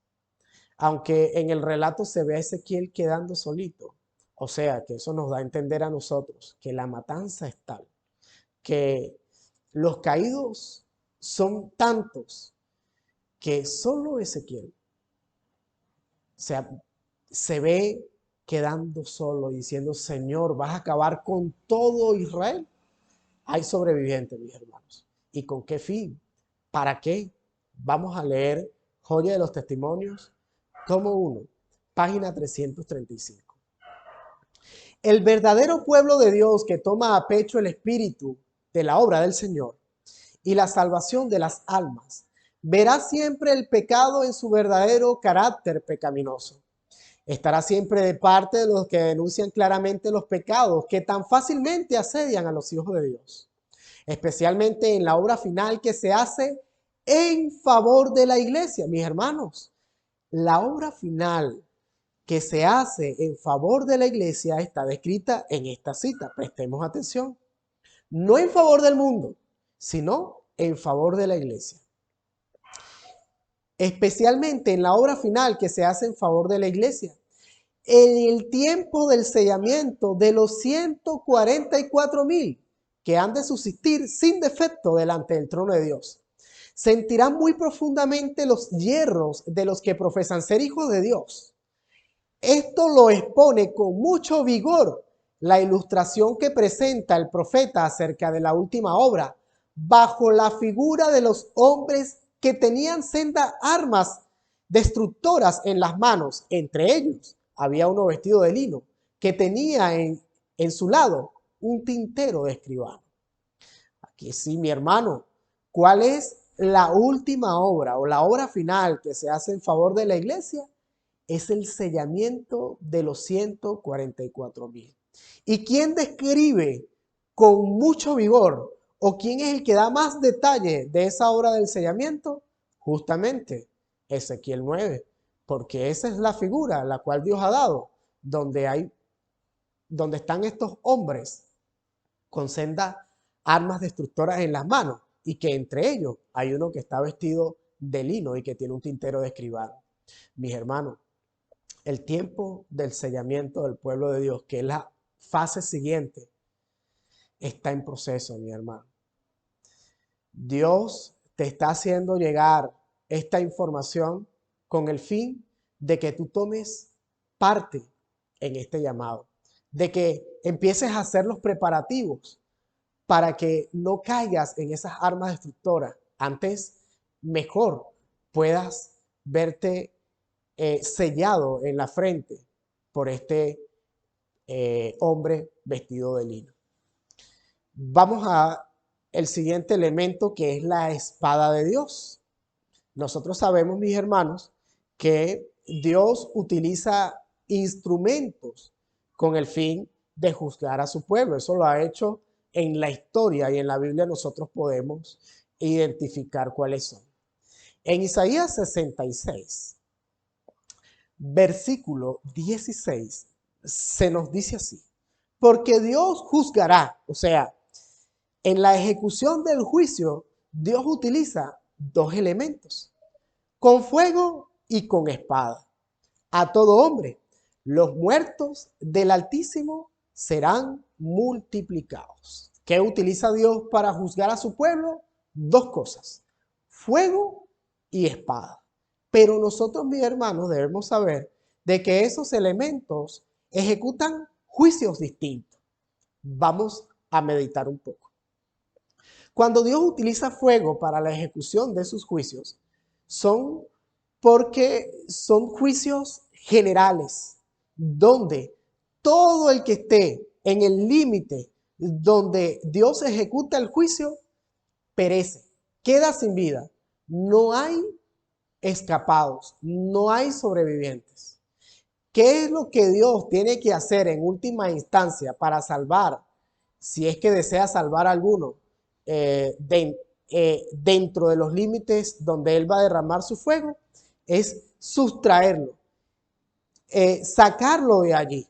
Aunque en el relato se ve a Ezequiel quedando solito. O sea, que eso nos da a entender a nosotros que la matanza es tal, que los caídos son tantos que solo Ezequiel se ve quedando solo y diciendo: Señor, ¿vas a acabar con todo Israel? Hay sobrevivientes, mis hermanos. ¿Y con qué fin? ¿Para qué? Vamos a leer Joya de los Testimonios, tomo 1, página 335. El verdadero pueblo de Dios que toma a pecho el espíritu de la obra del Señor y la salvación de las almas Verá siempre el pecado en su verdadero carácter pecaminoso. Estará siempre de parte de los que denuncian claramente los pecados que tan fácilmente asedian a los hijos de Dios, especialmente en la obra final que se hace en favor de la iglesia. Mis hermanos, la obra final que se hace en favor de la iglesia está descrita en esta cita. Prestemos atención. No en favor del mundo, sino en favor de la iglesia. Especialmente en la obra final que se hace en favor de la iglesia. En el tiempo del sellamiento de los 144,000 que han de subsistir sin defecto delante del trono de Dios. Sentirán muy profundamente los hierros de los que profesan ser hijos de Dios. Esto lo expone con mucho vigor la ilustración que presenta el profeta acerca de la última obra, bajo la figura de los hombres que tenían sendas armas destructoras en las manos. Entre ellos había uno vestido de lino que tenía en su lado un tintero de escribano. Aquí sí, mi hermano, ¿cuál es la última obra o la obra final que se hace en favor de la iglesia? Es el sellamiento de los 144,000. ¿Y quién describe con mucho vigor o quién es el que da más detalle de esa obra del sellamiento? Justamente Ezequiel 9, porque esa es la figura la cual Dios ha dado, donde están estos hombres con sendas armas destructoras en las manos y que entre ellos hay uno que está vestido de lino y que tiene un tintero de escribano. Mis hermanos, el tiempo del sellamiento del pueblo de Dios, que es la fase siguiente, está en proceso, mi hermano. Dios te está haciendo llegar esta información con el fin de que tú tomes parte en este llamado, de que empieces a hacer los preparativos para que no caigas en esas armas destructoras. Antes, mejor puedas verte sellado en la frente por este hombre vestido de lino. Vamos a el siguiente elemento, que es la espada de Dios. Nosotros sabemos, mis hermanos, que Dios utiliza instrumentos con el fin de juzgar a su pueblo. Eso lo ha hecho en la historia y en la Biblia nosotros podemos identificar cuáles son. En Isaías 66, versículo 16, se nos dice así: porque Dios juzgará, o sea, en la ejecución del juicio, Dios utiliza dos elementos, con fuego y con espada, a todo hombre. Los muertos del Altísimo serán multiplicados. ¿Qué utiliza Dios para juzgar a su pueblo? Dos cosas, fuego y espada. Pero nosotros, mis hermanos, debemos saber de que esos elementos ejecutan juicios distintos. Vamos a meditar un poco. Cuando Dios utiliza fuego para la ejecución de sus juicios, son porque son juicios generales, donde todo el que esté en el límite donde Dios ejecuta el juicio, perece, queda sin vida. No hay escapados, no hay sobrevivientes. ¿Qué es lo que Dios tiene que hacer en última instancia para salvar, si es que desea salvar a alguno, dentro de los límites donde Él va a derramar su fuego? Es sustraerlo, sacarlo de allí.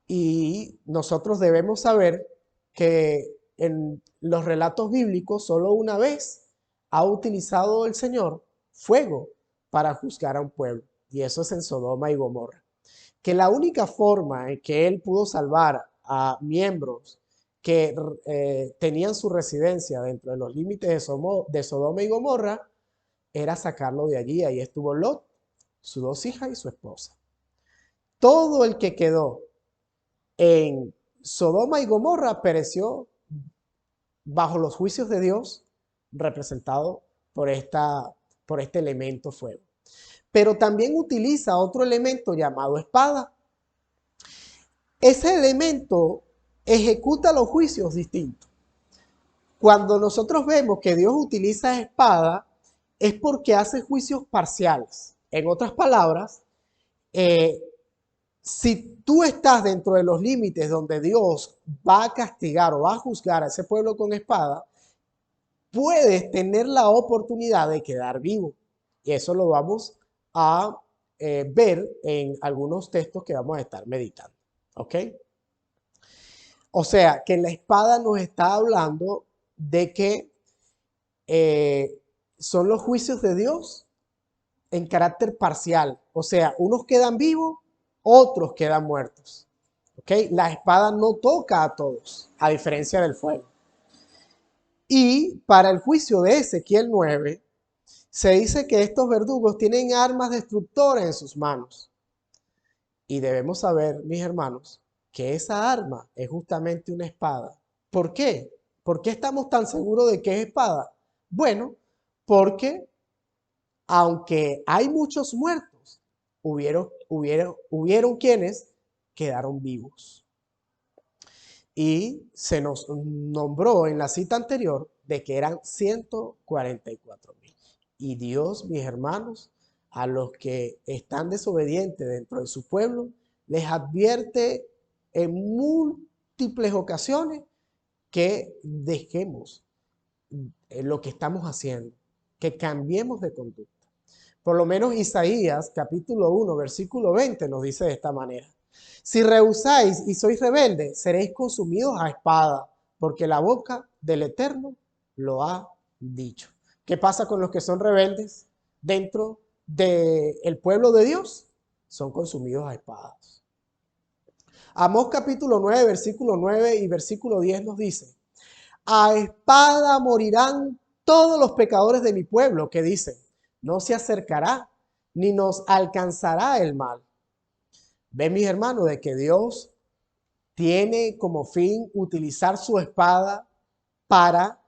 Y nosotros debemos saber que en los relatos bíblicos solo una vez ha utilizado el Señor fuego para juzgar a un pueblo, y eso es en Sodoma y Gomorra. Que la única forma en que Él pudo salvar a miembros que tenían su residencia dentro de los límites de Sodoma y Gomorra era sacarlo de allí. Ahí estuvo Lot, sus dos hijas y su esposa. Todo el que quedó en Sodoma y Gomorra pereció bajo los juicios de Dios, representado por este elemento fuego. Pero también utiliza otro elemento llamado espada. Ese elemento ejecuta los juicios distintos. Cuando nosotros vemos que Dios utiliza espada, es porque hace juicios parciales. En otras palabras, eh, si tú estás dentro de los límites donde Dios va a castigar o va a juzgar a ese pueblo con espada, puedes tener la oportunidad de quedar vivo. Y eso lo vamos a ver en algunos textos que vamos a estar meditando. ¿Ok? O sea, que la espada nos está hablando de que son los juicios de Dios en carácter parcial. O sea, unos quedan vivos, otros quedan muertos. ¿Ok? La espada no toca a todos, a diferencia del fuego. Y para el juicio de Ezequiel 9, se dice que estos verdugos tienen armas destructoras en sus manos. Y debemos saber, mis hermanos, que esa arma es justamente una espada. ¿Por qué? ¿Por qué estamos tan seguros de que es espada? Bueno, porque aunque hay muchos muertos, hubieron quienes quedaron vivos. Y se nos nombró en la cita anterior de que eran 144,000. Y Dios, mis hermanos, a los que están desobedientes dentro de su pueblo, les advierte en múltiples ocasiones que dejemos lo que estamos haciendo, que cambiemos de conducta. Por lo menos Isaías capítulo 1, versículo 20 nos dice de esta manera. Si rehusáis y sois rebeldes, seréis consumidos a espada, porque la boca del Eterno lo ha dicho. ¿Qué pasa con los que son rebeldes dentro del pueblo de Dios? Son consumidos a espadas. Amós capítulo 9, versículo 9 y versículo 10 nos dice, a espada morirán todos los pecadores de mi pueblo, que dicen, no se acercará ni nos alcanzará el mal. Ven, mis hermanos, de que Dios tiene como fin utilizar su espada para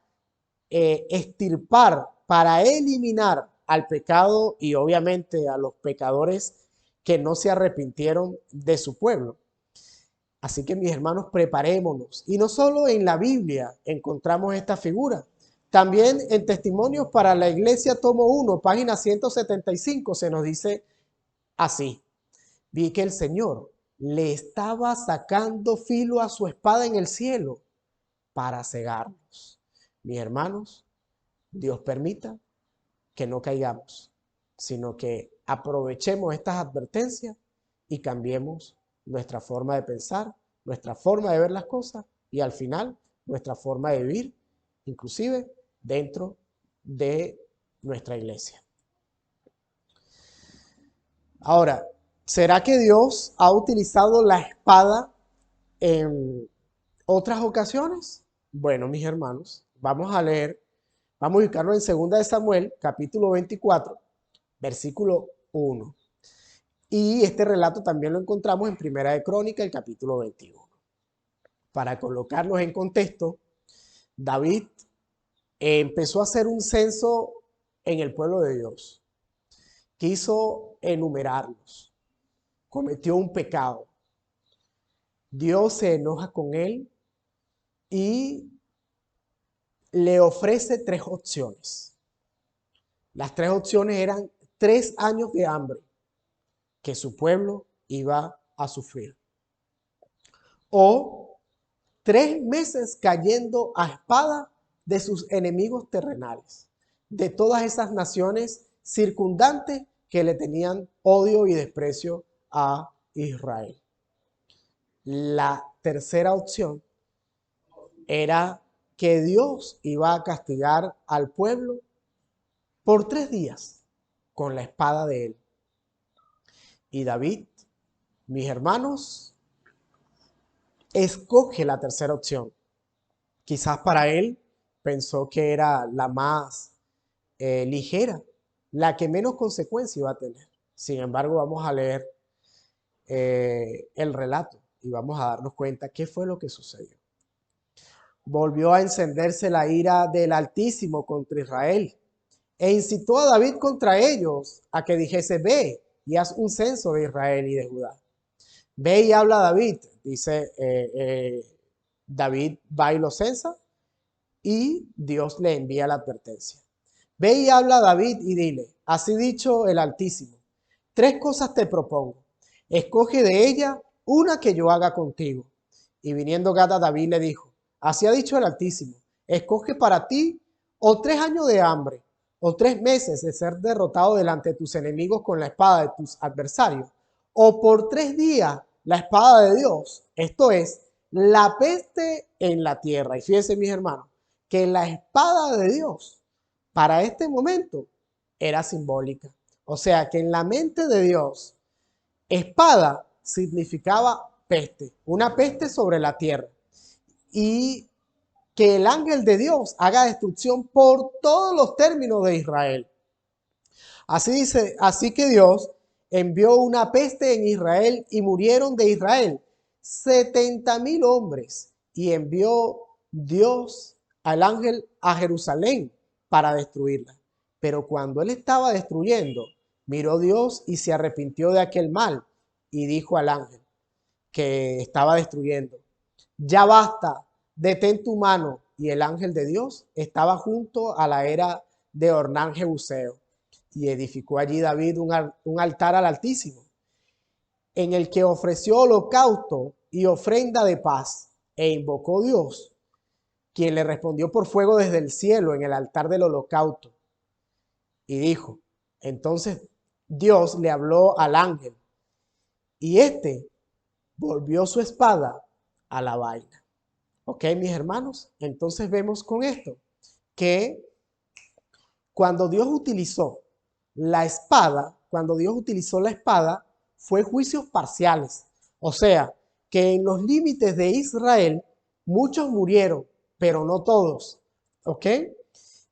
extirpar, para eliminar al pecado y obviamente a los pecadores que no se arrepintieron de su pueblo. Así que mis hermanos, preparémonos. Y no solo en la Biblia encontramos esta figura. También en Testimonios para la Iglesia, tomo 1, página 175, se nos dice así. Vi que el Señor le estaba sacando filo a su espada en el cielo para cegarnos. Mis hermanos, Dios permita que no caigamos, sino que aprovechemos estas advertencias y cambiemos nuestra forma de pensar, nuestra forma de ver las cosas y al final nuestra forma de vivir, inclusive dentro de nuestra iglesia. Ahora, ¿será que Dios ha utilizado la espada en otras ocasiones? Bueno, mis hermanos, vamos a leer, vamos a ubicarlo en 2 de Samuel, capítulo 24, versículo 1. Y este relato también lo encontramos en Primera de Crónica, el capítulo 21. Para colocarlos en contexto, David empezó a hacer un censo en el pueblo de Dios. Quiso enumerarlos. Cometió un pecado. Dios se enoja con él y le ofrece 3 opciones. Las 3 opciones eran 3 años de hambre que su pueblo iba a sufrir. O 3 meses cayendo a espada de sus enemigos terrenales, de todas esas naciones circundantes que le tenían odio y desprecio a Israel. La tercera opción era que Dios iba a castigar al pueblo por 3 días con la espada de él. Y David, mis hermanos, escoge la tercera opción. Quizás para él pensó que era la más ligera, la que menos consecuencia iba a tener. Sin embargo, vamos a leer el relato y vamos a darnos cuenta qué fue lo que sucedió. Volvió a encenderse la ira del Altísimo contra Israel e incitó a David contra ellos a que dijese, ve y haz un censo de Israel y de Judá. Ve y habla David, dice David va y lo censa y Dios le envía la advertencia. Ve y habla a David y dile, así dicho el Altísimo, tres cosas te propongo, escoge de ellas una que yo haga contigo. Y viniendo Gad a David le dijo, así ha dicho el Altísimo, escoge para ti o 3 años de hambre, o 3 meses de ser derrotado delante de tus enemigos con la espada de tus adversarios, o por 3 días la espada de Dios, esto es, la peste en la tierra. Y fíjense, mis hermanos, que la espada de Dios para este momento era simbólica. O sea, que en la mente de Dios, espada significaba peste, una peste sobre la tierra. Y que el ángel de Dios haga destrucción por todos los términos de Israel. Así dice, así que Dios envió una peste en Israel y murieron de Israel 70,000 hombres. Y envió Dios al ángel a Jerusalén para destruirla. Pero cuando él estaba destruyendo, miró Dios y se arrepintió de aquel mal y dijo al ángel que estaba destruyendo, ya basta, detén tu mano. Y el ángel de Dios estaba junto a la era de Ornán Jebuseo. Y edificó allí David un altar al Altísimo, en el que ofreció holocausto y ofrenda de paz, e invocó a Dios, quien le respondió por fuego desde el cielo en el altar del holocausto. Y dijo, entonces Dios le habló al ángel, y éste volvió su espada a la vaina. Ok, mis hermanos, entonces vemos con esto que cuando Dios utilizó la espada, fue juicios parciales. O sea, que en los límites de Israel muchos murieron, pero no todos. ¿Ok?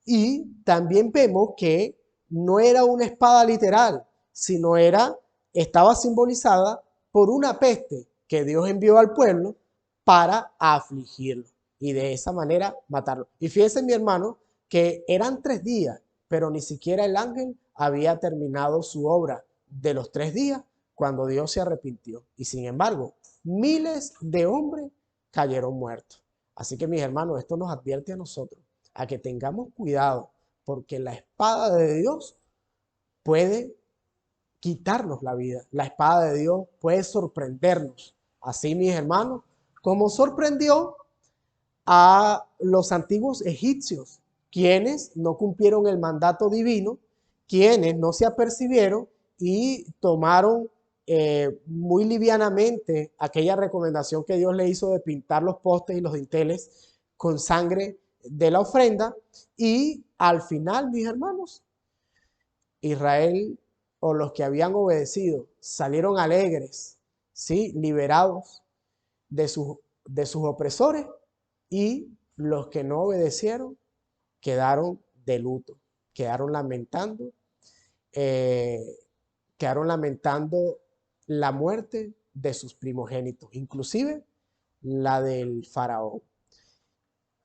Y también vemos que no era una espada literal, sino estaba simbolizada por una peste que Dios envió al pueblo para afligirlo y de esa manera matarlo. Y fíjense, mi hermano, que eran 3 días, pero ni siquiera el ángel había terminado su obra de los 3 días cuando Dios se arrepintió. Y sin embargo, miles de hombres cayeron muertos. Así que, mis hermanos, esto nos advierte a nosotros a que tengamos cuidado, porque la espada de Dios puede quitarnos la vida. La espada de Dios puede sorprendernos. Así, mis hermanos, como sorprendió a los antiguos egipcios, quienes no cumplieron el mandato divino, quienes no se apercibieron y tomaron muy livianamente aquella recomendación que Dios le hizo de pintar los postes y los dinteles con sangre de la ofrenda. Y al final, mis hermanos, Israel o los que habían obedecido salieron alegres, ¿sí? Liberados de sus opresores, y los que no obedecieron quedaron de luto, quedaron lamentando, eh, quedaron lamentando la muerte de sus primogénitos, inclusive la del faraón.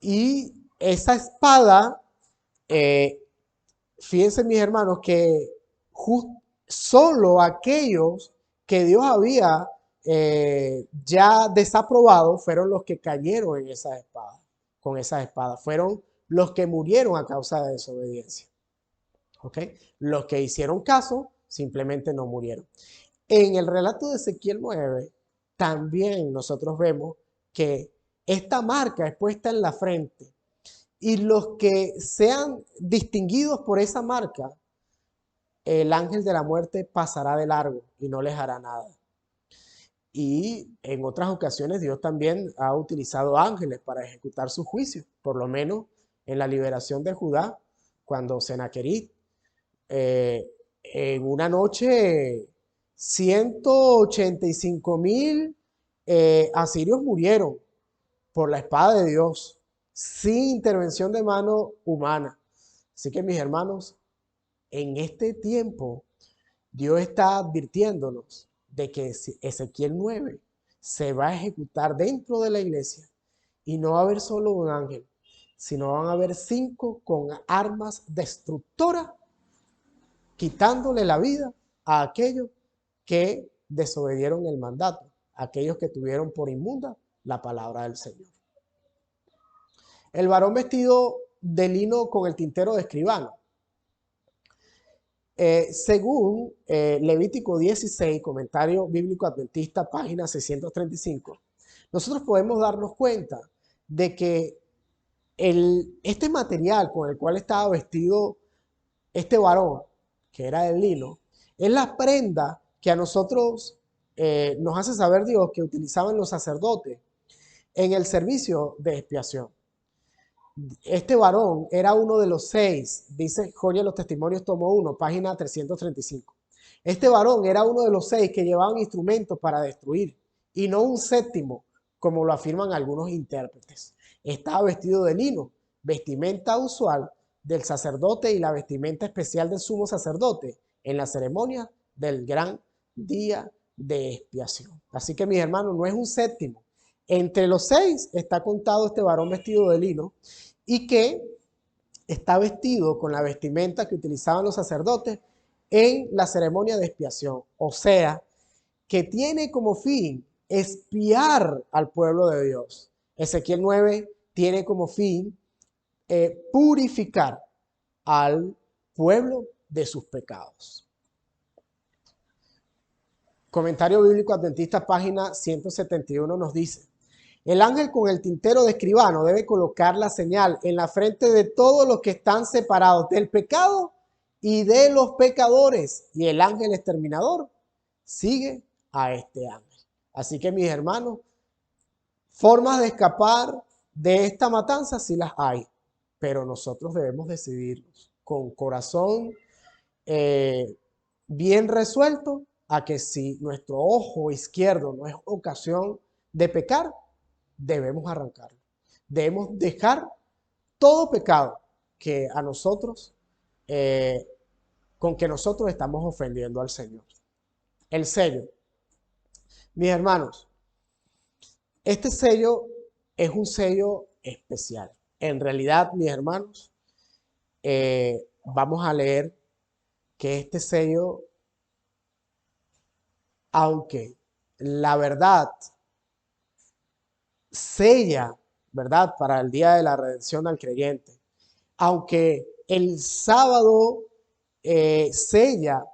Y esa espada, eh, fíjense, mis hermanos, que solo aquellos que Dios había ya desaprobado fueron los que cayeron en esa espada, con esa espada. Fueron los que murieron a causa de desobediencia. ¿Ok? Los que hicieron caso simplemente no murieron. En el relato de Ezequiel 9, también nosotros vemos que esta marca es puesta en la frente, y los que sean distinguidos por esa marca, el ángel de la muerte pasará de largo y no les hará nada. Y en otras ocasiones Dios también ha utilizado ángeles para ejecutar su juicio, por lo menos en la liberación de Judá, cuando Senaquerib, en una noche 185,000 asirios murieron por la espada de Dios, sin intervención de mano humana. Así que, mis hermanos, en este tiempo Dios está advirtiéndonos de que Ezequiel 9 se va a ejecutar dentro de la iglesia, y no va a haber solo un ángel, sino van a haber 5 con armas destructoras, quitándole la vida a aquellos que desobedieron el mandato, a aquellos que tuvieron por inmunda la palabra del Señor. El varón vestido de lino con el tintero de escribano. Según Levítico 16, comentario bíblico adventista, página 635, nosotros podemos darnos cuenta de que este material con el cual estaba vestido este varón, que era el lino, es la prenda que a nosotros nos hace saber Dios que utilizaban los sacerdotes en el servicio de expiación. Este varón era uno de los 6, dice Joya de los Testimonios, tomo 1, página 335. Este varón era uno de los 6 que llevaban instrumentos para destruir, y no un séptimo, como lo afirman algunos intérpretes. Estaba vestido de lino, vestimenta usual del sacerdote y la vestimenta especial del sumo sacerdote en la ceremonia del gran día de expiación. Así que, mis hermanos, no es un séptimo. Entre los 6 está contado este varón vestido de lino y que está vestido con la vestimenta que utilizaban los sacerdotes en la ceremonia de expiación. O sea, que tiene como fin expiar al pueblo de Dios. Ezequiel 9 tiene como fin purificar al pueblo de sus pecados. Comentario bíblico adventista, página 171, nos dice: el ángel con el tintero de escribano debe colocar la señal en la frente de todos los que están separados del pecado y de los pecadores, y el ángel exterminador sigue a este ángel. Así que, mis hermanos, formas de escapar de esta matanza sí las hay, pero nosotros debemos decidirnos con corazón bien resuelto a que si nuestro ojo izquierdo no es ocasión de pecar, debemos arrancarlo. Debemos dejar todo pecado que a nosotros, con que nosotros estamos ofendiendo al Señor. El sello. Mis hermanos, este sello es un sello especial. En realidad, mis hermanos, vamos a leer que este sello, aunque la verdad sella, ¿verdad?, para el día de la redención al creyente, aunque el sábado sella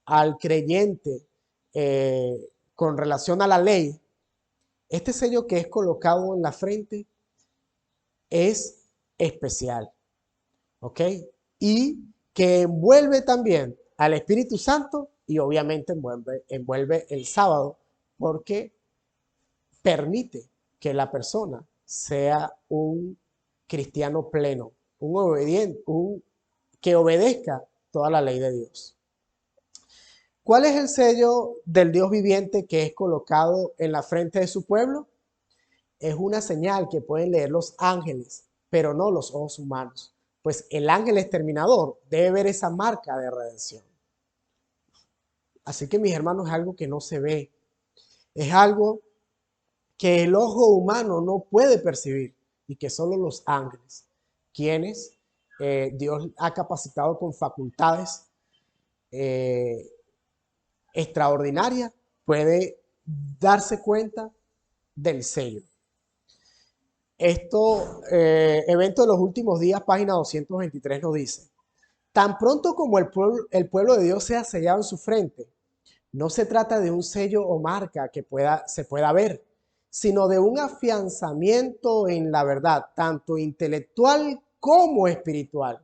al creyente con relación a la ley, este sello que es colocado en la frente es especial, ¿ok? Y que envuelve también al Espíritu Santo y obviamente envuelve el sábado, porque permite que la persona sea un cristiano pleno, un obediente, que obedezca toda la ley de Dios. ¿Cuál es el sello del Dios viviente que es colocado en la frente de su pueblo? Es una señal que pueden leer los ángeles, pero no los ojos humanos, pues el ángel exterminador debe ver esa marca de redención. Así que, mis hermanos, es algo que no se ve, es algo que el ojo humano no puede percibir y que solo los ángeles, quienes Dios ha capacitado con facultades extraordinarias, puede darse cuenta del sello. Esto, evento de los últimos días, página 223, nos dice: tan pronto como el pueblo de Dios sea sellado en su frente, no se trata de un sello o marca que se pueda ver, sino de un afianzamiento en la verdad, tanto intelectual como espiritual.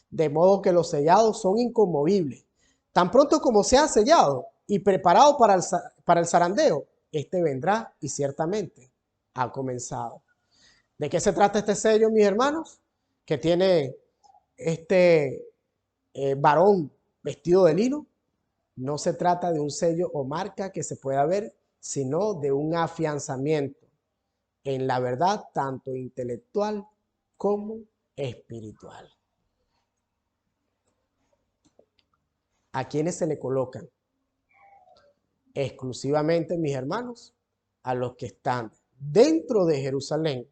De modo que los sellados son inconmovibles. Tan pronto como sea sellado y preparado para el zarandeo, este vendrá y ciertamente ha comenzado. ¿De qué se trata este sello, mis hermanos? Que tiene este varón vestido de lino. No se trata de un sello o marca que se pueda ver, sino de un afianzamiento en la verdad, tanto intelectual como espiritual. ¿A quiénes se le colocan? Exclusivamente, mis hermanos, a los que están dentro de Jerusalén,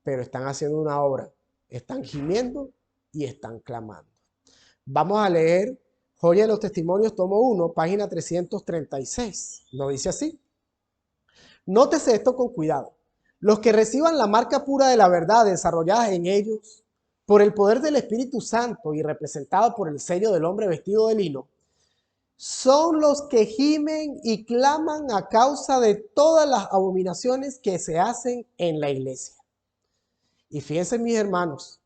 pero están haciendo una obra, están gimiendo y están clamando. Vamos a leer Joya de los Testimonios, tomo 1, página 336. Nos dice así: nótese esto con cuidado. Los que reciban la marca pura de la verdad desarrollada en ellos por el poder del Espíritu Santo y representado por el sello del hombre vestido de lino, son los que gimen y claman a causa de todas las abominaciones que se hacen en la iglesia. Y fíjense, mis hermanos,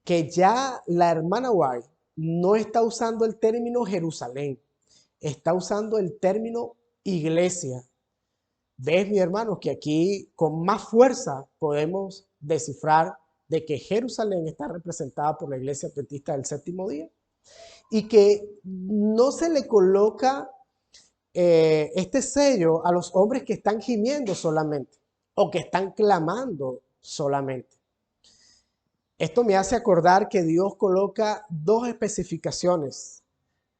que ya la hermana White no está usando el término Jerusalén, está usando el término iglesia. ¿Ves, mis hermanos, que aquí con más fuerza podemos descifrar de que Jerusalén está representada por la iglesia adventista del séptimo día? Y que no se le coloca este sello a los hombres que están gimiendo solamente o que están clamando solamente. Esto me hace acordar que Dios coloca dos especificaciones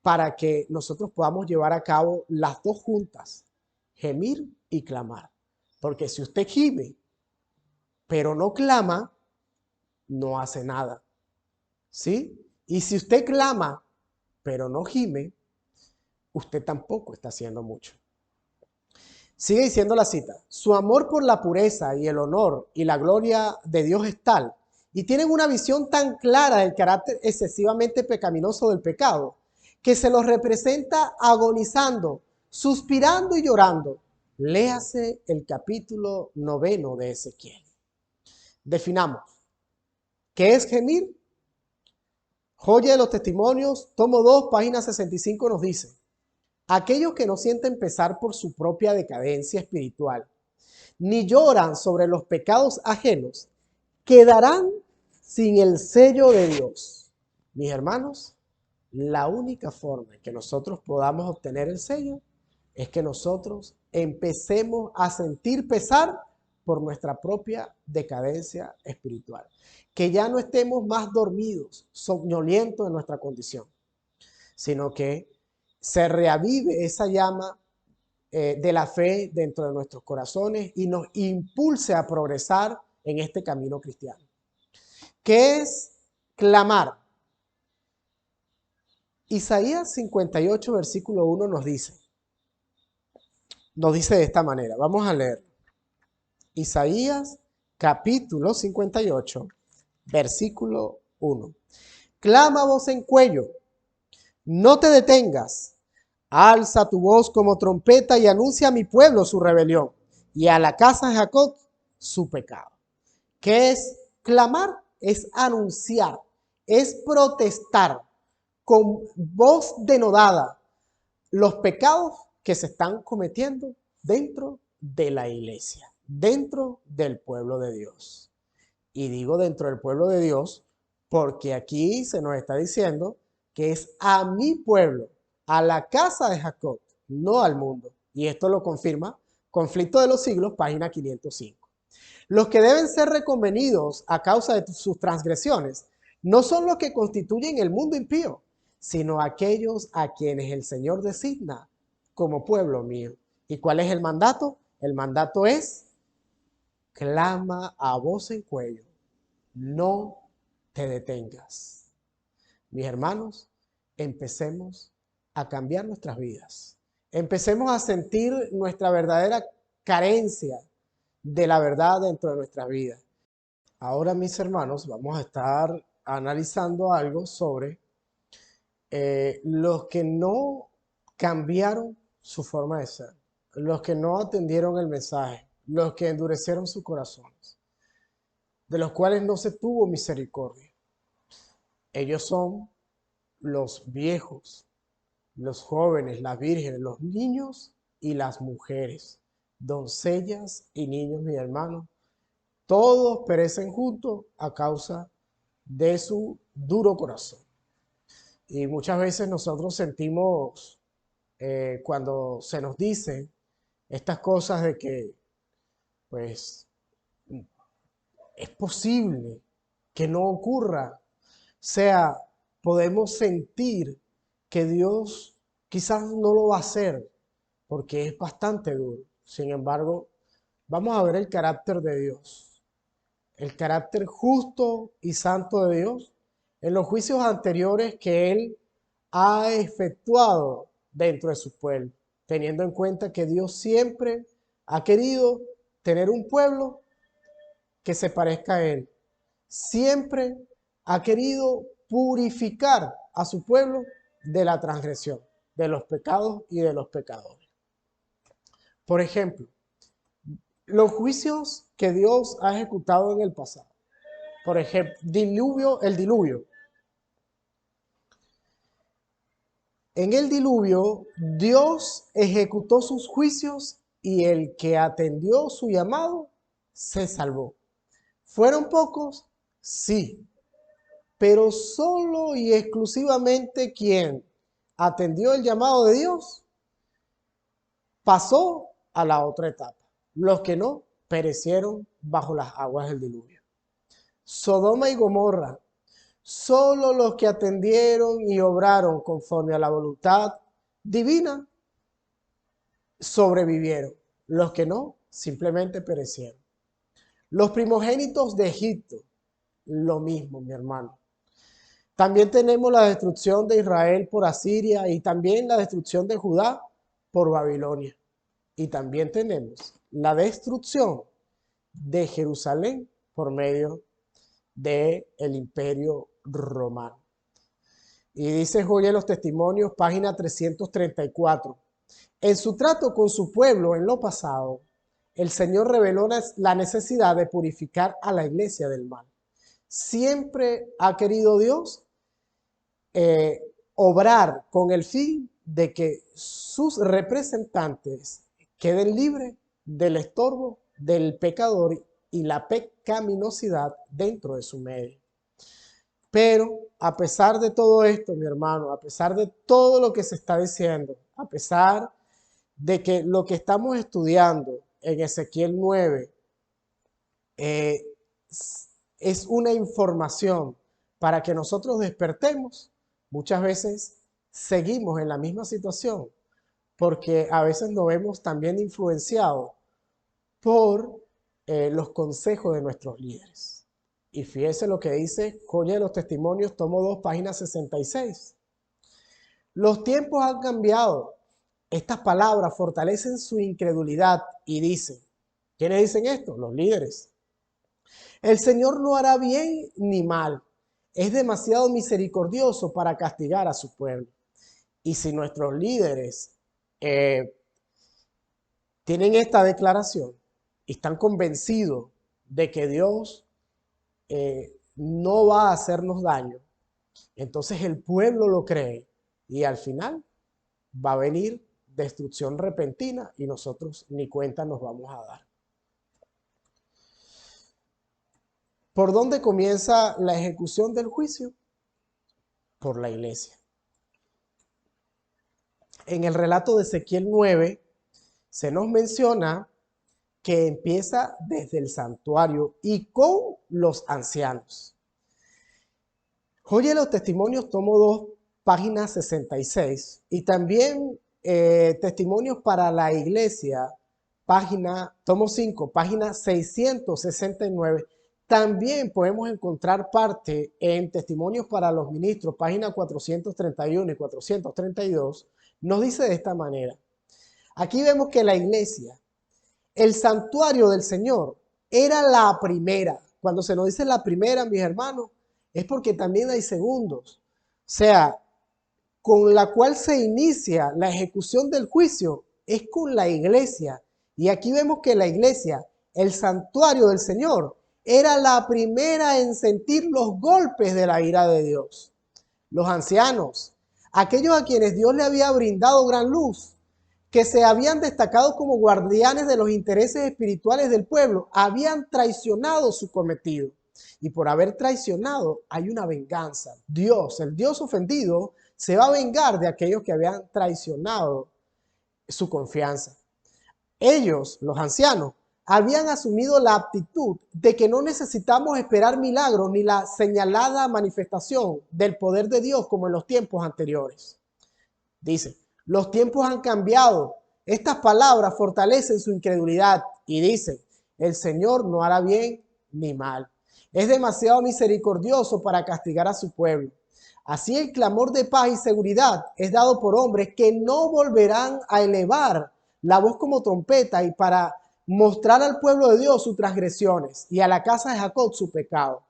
para que nosotros podamos llevar a cabo las dos juntas, gemir y clamar. Porque si usted gime, pero no clama, no hace nada. ¿Sí? Y si usted clama, pero no gime, usted tampoco está haciendo mucho. Sigue diciendo la cita, su amor por la pureza y el honor y la gloria de Dios es tal, y tienen una visión tan clara del carácter excesivamente pecaminoso del pecado, que se los representa agonizando, suspirando y llorando. Léase el capítulo 9 de Ezequiel. Definamos, ¿qué es gemir? Joya de los Testimonios, tomo 2, página 65 nos dice, aquellos que no sienten pesar por su propia decadencia espiritual, ni lloran sobre los pecados ajenos, quedarán sin el sello de Dios. Mis hermanos, la única forma en que nosotros podamos obtener el sello es que nosotros empecemos a sentir pesar por nuestra propia decadencia espiritual. Que ya no estemos más dormidos, somnolientos en nuestra condición, sino que se reavive esa llama de la fe dentro de nuestros corazones y nos impulse a progresar en este camino cristiano. ¿Qué es clamar? Isaías 58, versículo 1 nos dice de esta manera, vamos a leer. Isaías capítulo 58, versículo 1. Clama voz en cuello, no te detengas, alza tu voz como trompeta y anuncia a mi pueblo su rebelión y a la casa de Jacob su pecado. ¿Qué es clamar? Es anunciar, es protestar con voz denodada los pecados que se están cometiendo dentro de la iglesia, dentro del pueblo de Dios. Y digo dentro del pueblo de Dios porque aquí se nos está diciendo que es a mi pueblo, a la casa de Jacob, no al mundo. Y esto lo confirma Conflicto de los Siglos, página 505. Los que deben ser reconvenidos a causa de sus transgresiones no son los que constituyen el mundo impío, sino aquellos a quienes el Señor designa como pueblo mío. ¿Y cuál es el mandato? El mandato es, clama a voz en cuello, no te detengas. Mis hermanos, empecemos a cambiar nuestras vidas. Empecemos a sentir nuestra verdadera carencia de la verdad dentro de nuestra vida. Ahora, mis hermanos, vamos a estar analizando algo sobre los que no cambiaron su forma de ser, los que no atendieron el mensaje, los que endurecieron sus corazones, de los cuales no se tuvo misericordia. Ellos son los viejos, los jóvenes, las vírgenes, los niños y las mujeres, doncellas y niños, mis hermanos. Todos perecen juntos a causa de su duro corazón. Y muchas veces nosotros sentimos cuando se nos dice estas cosas de que, pues, es posible que no ocurra. O sea, podemos sentir que Dios quizás no lo va a hacer porque es bastante duro. Sin embargo, vamos a ver el carácter de Dios, el carácter justo y santo de Dios en los juicios anteriores que Él ha efectuado dentro de su pueblo, teniendo en cuenta que Dios siempre ha querido tener un pueblo que se parezca a Él. Siempre ha querido purificar a su pueblo de la transgresión, de los pecados y de los pecadores. Por ejemplo, los juicios que Dios ha ejecutado en el pasado. Por ejemplo, el diluvio. En el diluvio, Dios ejecutó sus juicios y el que atendió su llamado se salvó. ¿Fueron pocos? Sí, pero solo y exclusivamente quien atendió el llamado de Dios pasó a la otra etapa. Los que no perecieron bajo las aguas del diluvio. Sodoma y Gomorra, solo los que atendieron y obraron conforme a la voluntad divina sobrevivieron. Los que no, simplemente perecieron. Los primogénitos de Egipto, lo mismo, mi hermano. También tenemos la destrucción de Israel por Asiria y también la destrucción de Judá por Babilonia. Y también tenemos la destrucción de Jerusalén por medio del Imperio Romano. Y dice Joya de los Testimonios, página 334. En su trato con su pueblo en lo pasado, el Señor reveló la necesidad de purificar a la iglesia del mal. Siempre ha querido Dios obrar con el fin de que sus representantes queden libres del estorbo del pecador y la pecaminosidad dentro de su medio. Pero a pesar de todo esto, mi hermano, a pesar de todo lo que se está diciendo, a pesar de que lo que estamos estudiando en Ezequiel 9 es una información para que nosotros despertemos, muchas veces seguimos en la misma situación, porque a veces nos vemos también influenciados por los consejos de nuestros líderes. Y fíjese lo que dice Joya de los Testimonios, tomo 2, página 66. Los tiempos han cambiado. Estas palabras fortalecen su incredulidad y dicen, ¿quiénes dicen esto? Los líderes. El Señor no hará bien ni mal. Es demasiado misericordioso para castigar a su pueblo. Y si nuestros líderes tienen esta declaración y están convencidos de que Dios no va a hacernos daño, entonces el pueblo lo cree y al final va a venir destrucción repentina y nosotros ni cuenta nos vamos a dar. ¿Por dónde comienza la ejecución del juicio? Por la iglesia. En el relato de Ezequiel 9 se nos menciona que empieza desde el santuario y con los ancianos. Joya de los Testimonios, tomo 2, página 66, y también Testimonios para la Iglesia, tomo 5, página 669. También podemos encontrar parte en Testimonios para los Ministros, página 431 y 432. Nos dice de esta manera. Aquí vemos que la iglesia, el santuario del Señor, era la primera. Cuando se nos dice la primera, mis hermanos, es porque también hay segundos. O sea, con la cual se inicia la ejecución del juicio es con la iglesia. Y aquí vemos que la iglesia, el santuario del Señor, era la primera en sentir los golpes de la ira de Dios. Los ancianos, aquellos a quienes Dios le había brindado gran luz, que se habían destacado como guardianes de los intereses espirituales del pueblo, habían traicionado su cometido. Y por haber traicionado hay una venganza. Dios, el Dios ofendido, se va a vengar de aquellos que habían traicionado su confianza. Ellos, los ancianos, habían asumido la actitud de que no necesitamos esperar milagros ni la señalada manifestación del poder de Dios como en los tiempos anteriores. Dice, los tiempos han cambiado. Estas palabras fortalecen su incredulidad y dicen, el Señor no hará bien ni mal. Es demasiado misericordioso para castigar a su pueblo. Así el clamor de paz y seguridad es dado por hombres que no volverán a elevar la voz como trompeta y para mostrar al pueblo de Dios sus transgresiones y a la casa de Jacob su pecado.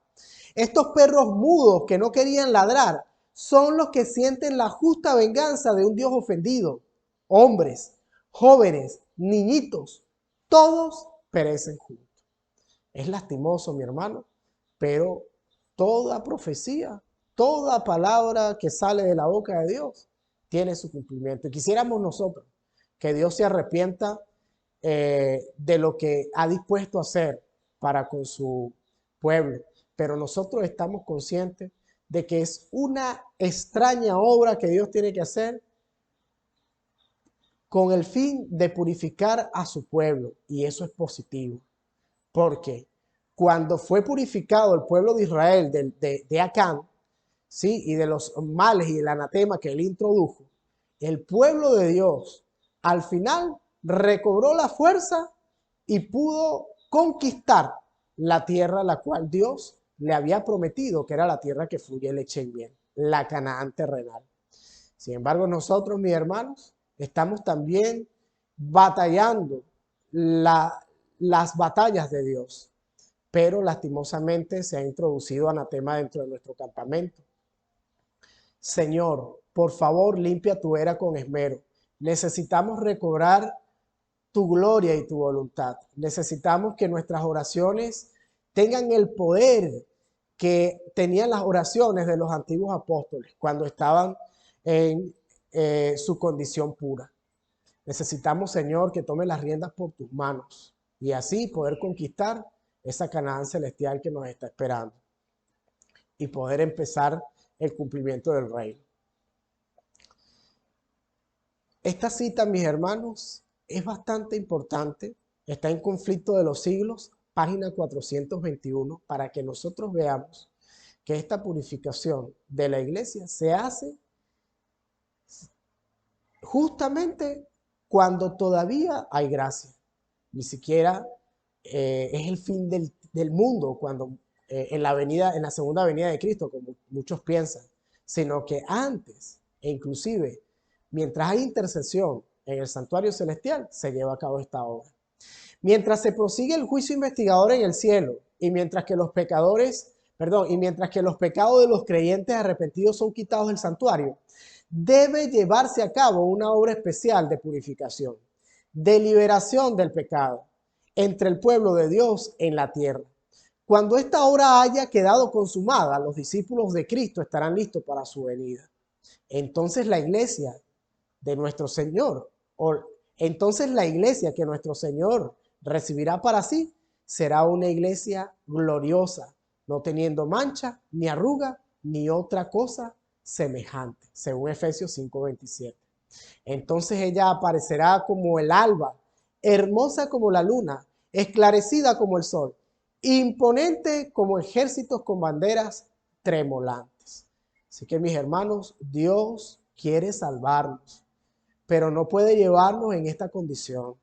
Estos perros mudos que no querían ladrar son los que sienten la justa venganza de un Dios ofendido. Hombres, jóvenes, niñitos, todos perecen juntos. Es lastimoso, mi hermano, pero toda profecía, toda palabra que sale de la boca de Dios tiene su cumplimiento. Y quisiéramos nosotros que Dios se arrepienta de lo que ha dispuesto a hacer para con su pueblo. Pero nosotros estamos conscientes de que es una extraña obra que Dios tiene que hacer con el fin de purificar a su pueblo. Y eso es positivo. Porque cuando fue purificado el pueblo de Israel de Acán, ¿sí? Y de los males y del anatema que él introdujo, el pueblo de Dios al final recobró la fuerza y pudo conquistar la tierra a la cual Dios le había prometido, que era la tierra que fluye leche y miel, la Canaán terrenal. Sin embargo, nosotros, mis hermanos, estamos también batallando las batallas de Dios, pero lastimosamente se ha introducido anatema dentro de nuestro campamento. Señor, por favor, limpia tu era con esmero. Necesitamos recobrar tu gloria y tu voluntad. Necesitamos que nuestras oraciones tengan el poder que tenían las oraciones de los antiguos apóstoles cuando estaban en su condición pura. Necesitamos, Señor, que tome las riendas por tus manos y así poder conquistar esa Canaán celestial que nos está esperando y poder empezar el cumplimiento del reino. Esta cita, mis hermanos, es bastante importante. Está en Conflicto de los Siglos, página 421, para que nosotros veamos que esta purificación de la iglesia se hace justamente cuando todavía hay gracia. Ni siquiera es el fin del mundo cuando en la segunda venida de Cristo, como muchos piensan, sino que antes, e inclusive mientras hay intercesión en el santuario celestial, se lleva a cabo esta obra. Mientras se prosigue el juicio investigador en el cielo y mientras que los pecados de los creyentes arrepentidos son quitados del santuario, debe llevarse a cabo una obra especial de purificación, de liberación del pecado entre el pueblo de Dios en la tierra. Cuando esta obra haya quedado consumada, los discípulos de Cristo estarán listos para su venida. Entonces la iglesia de nuestro Señor, entonces la iglesia que nuestro Señor recibirá para sí, será una iglesia gloriosa, no teniendo mancha, ni arruga, ni otra cosa semejante, según Efesios 5:27. Entonces ella aparecerá como el alba, hermosa como la luna, esclarecida como el sol, imponente como ejércitos con banderas tremolantes. Así que, mis hermanos, Dios quiere salvarnos, pero no puede llevarnos en esta condición.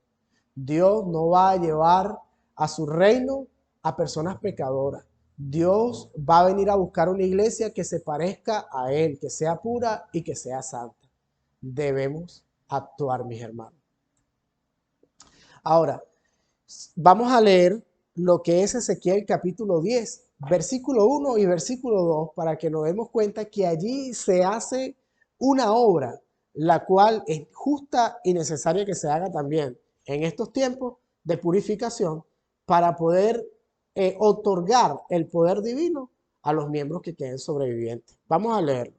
Dios no va a llevar a su reino a personas pecadoras. Dios va a venir a buscar una iglesia que se parezca a Él, que sea pura y que sea santa. Debemos actuar, mis hermanos. Ahora, vamos a leer lo que es Ezequiel capítulo 10, versículo 1 y versículo 2, para que nos demos cuenta que allí se hace una obra, la cual es justa y necesaria que se haga también en estos tiempos de purificación para poder otorgar el poder divino a los miembros que queden sobrevivientes. Vamos a leerlo.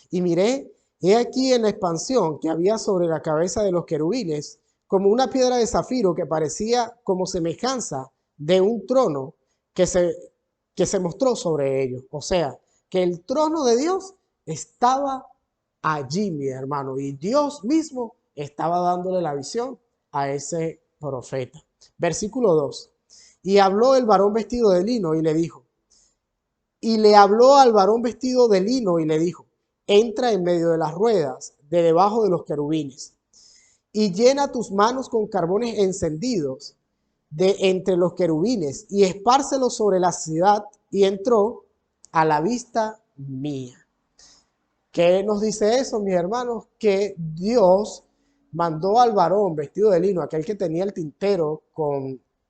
Y miré, he aquí en la expansión que había sobre la cabeza de los querubines, como una piedra de zafiro que parecía como semejanza de un trono que se mostró sobre ellos. O sea, que el trono de Dios estaba allí, mi hermano, y Dios mismo estaba dándole la visión a ese profeta. Versículo 2. Y habló el varón vestido de lino y le dijo, y le habló al varón vestido de lino y le dijo, entra en medio de las ruedas, de debajo de los querubines, y llena tus manos con carbones encendidos de entre los querubines, y espárcelos sobre la ciudad, y entró a la vista mía. ¿Qué nos dice eso, mis hermanos? Que Dios mandó al varón vestido de lino, aquel que tenía el tintero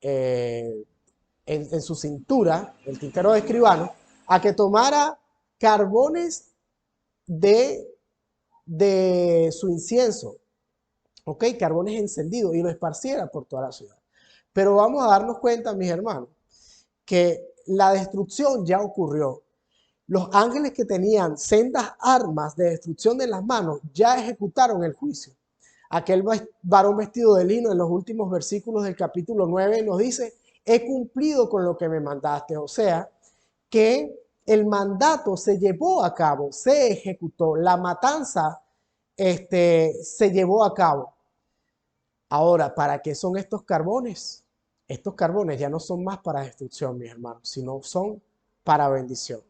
en su cintura, el tintero de escribano, a que tomara carbones de, de su incienso, ¿ok? Carbones encendidos y lo esparciera por toda la ciudad. Pero vamos a darnos cuenta, mis hermanos, que la destrucción ya ocurrió. Los ángeles que tenían sendas armas de destrucción en las manos ya ejecutaron el juicio. Aquel varón vestido de lino en los últimos versículos del capítulo 9 nos dice, he cumplido con lo que me mandaste. O sea, que el mandato se llevó a cabo, se ejecutó, la matanza se llevó a cabo. Ahora, ¿para qué son estos carbones? Estos carbones ya no son más para destrucción, mis hermanos, sino son para bendición.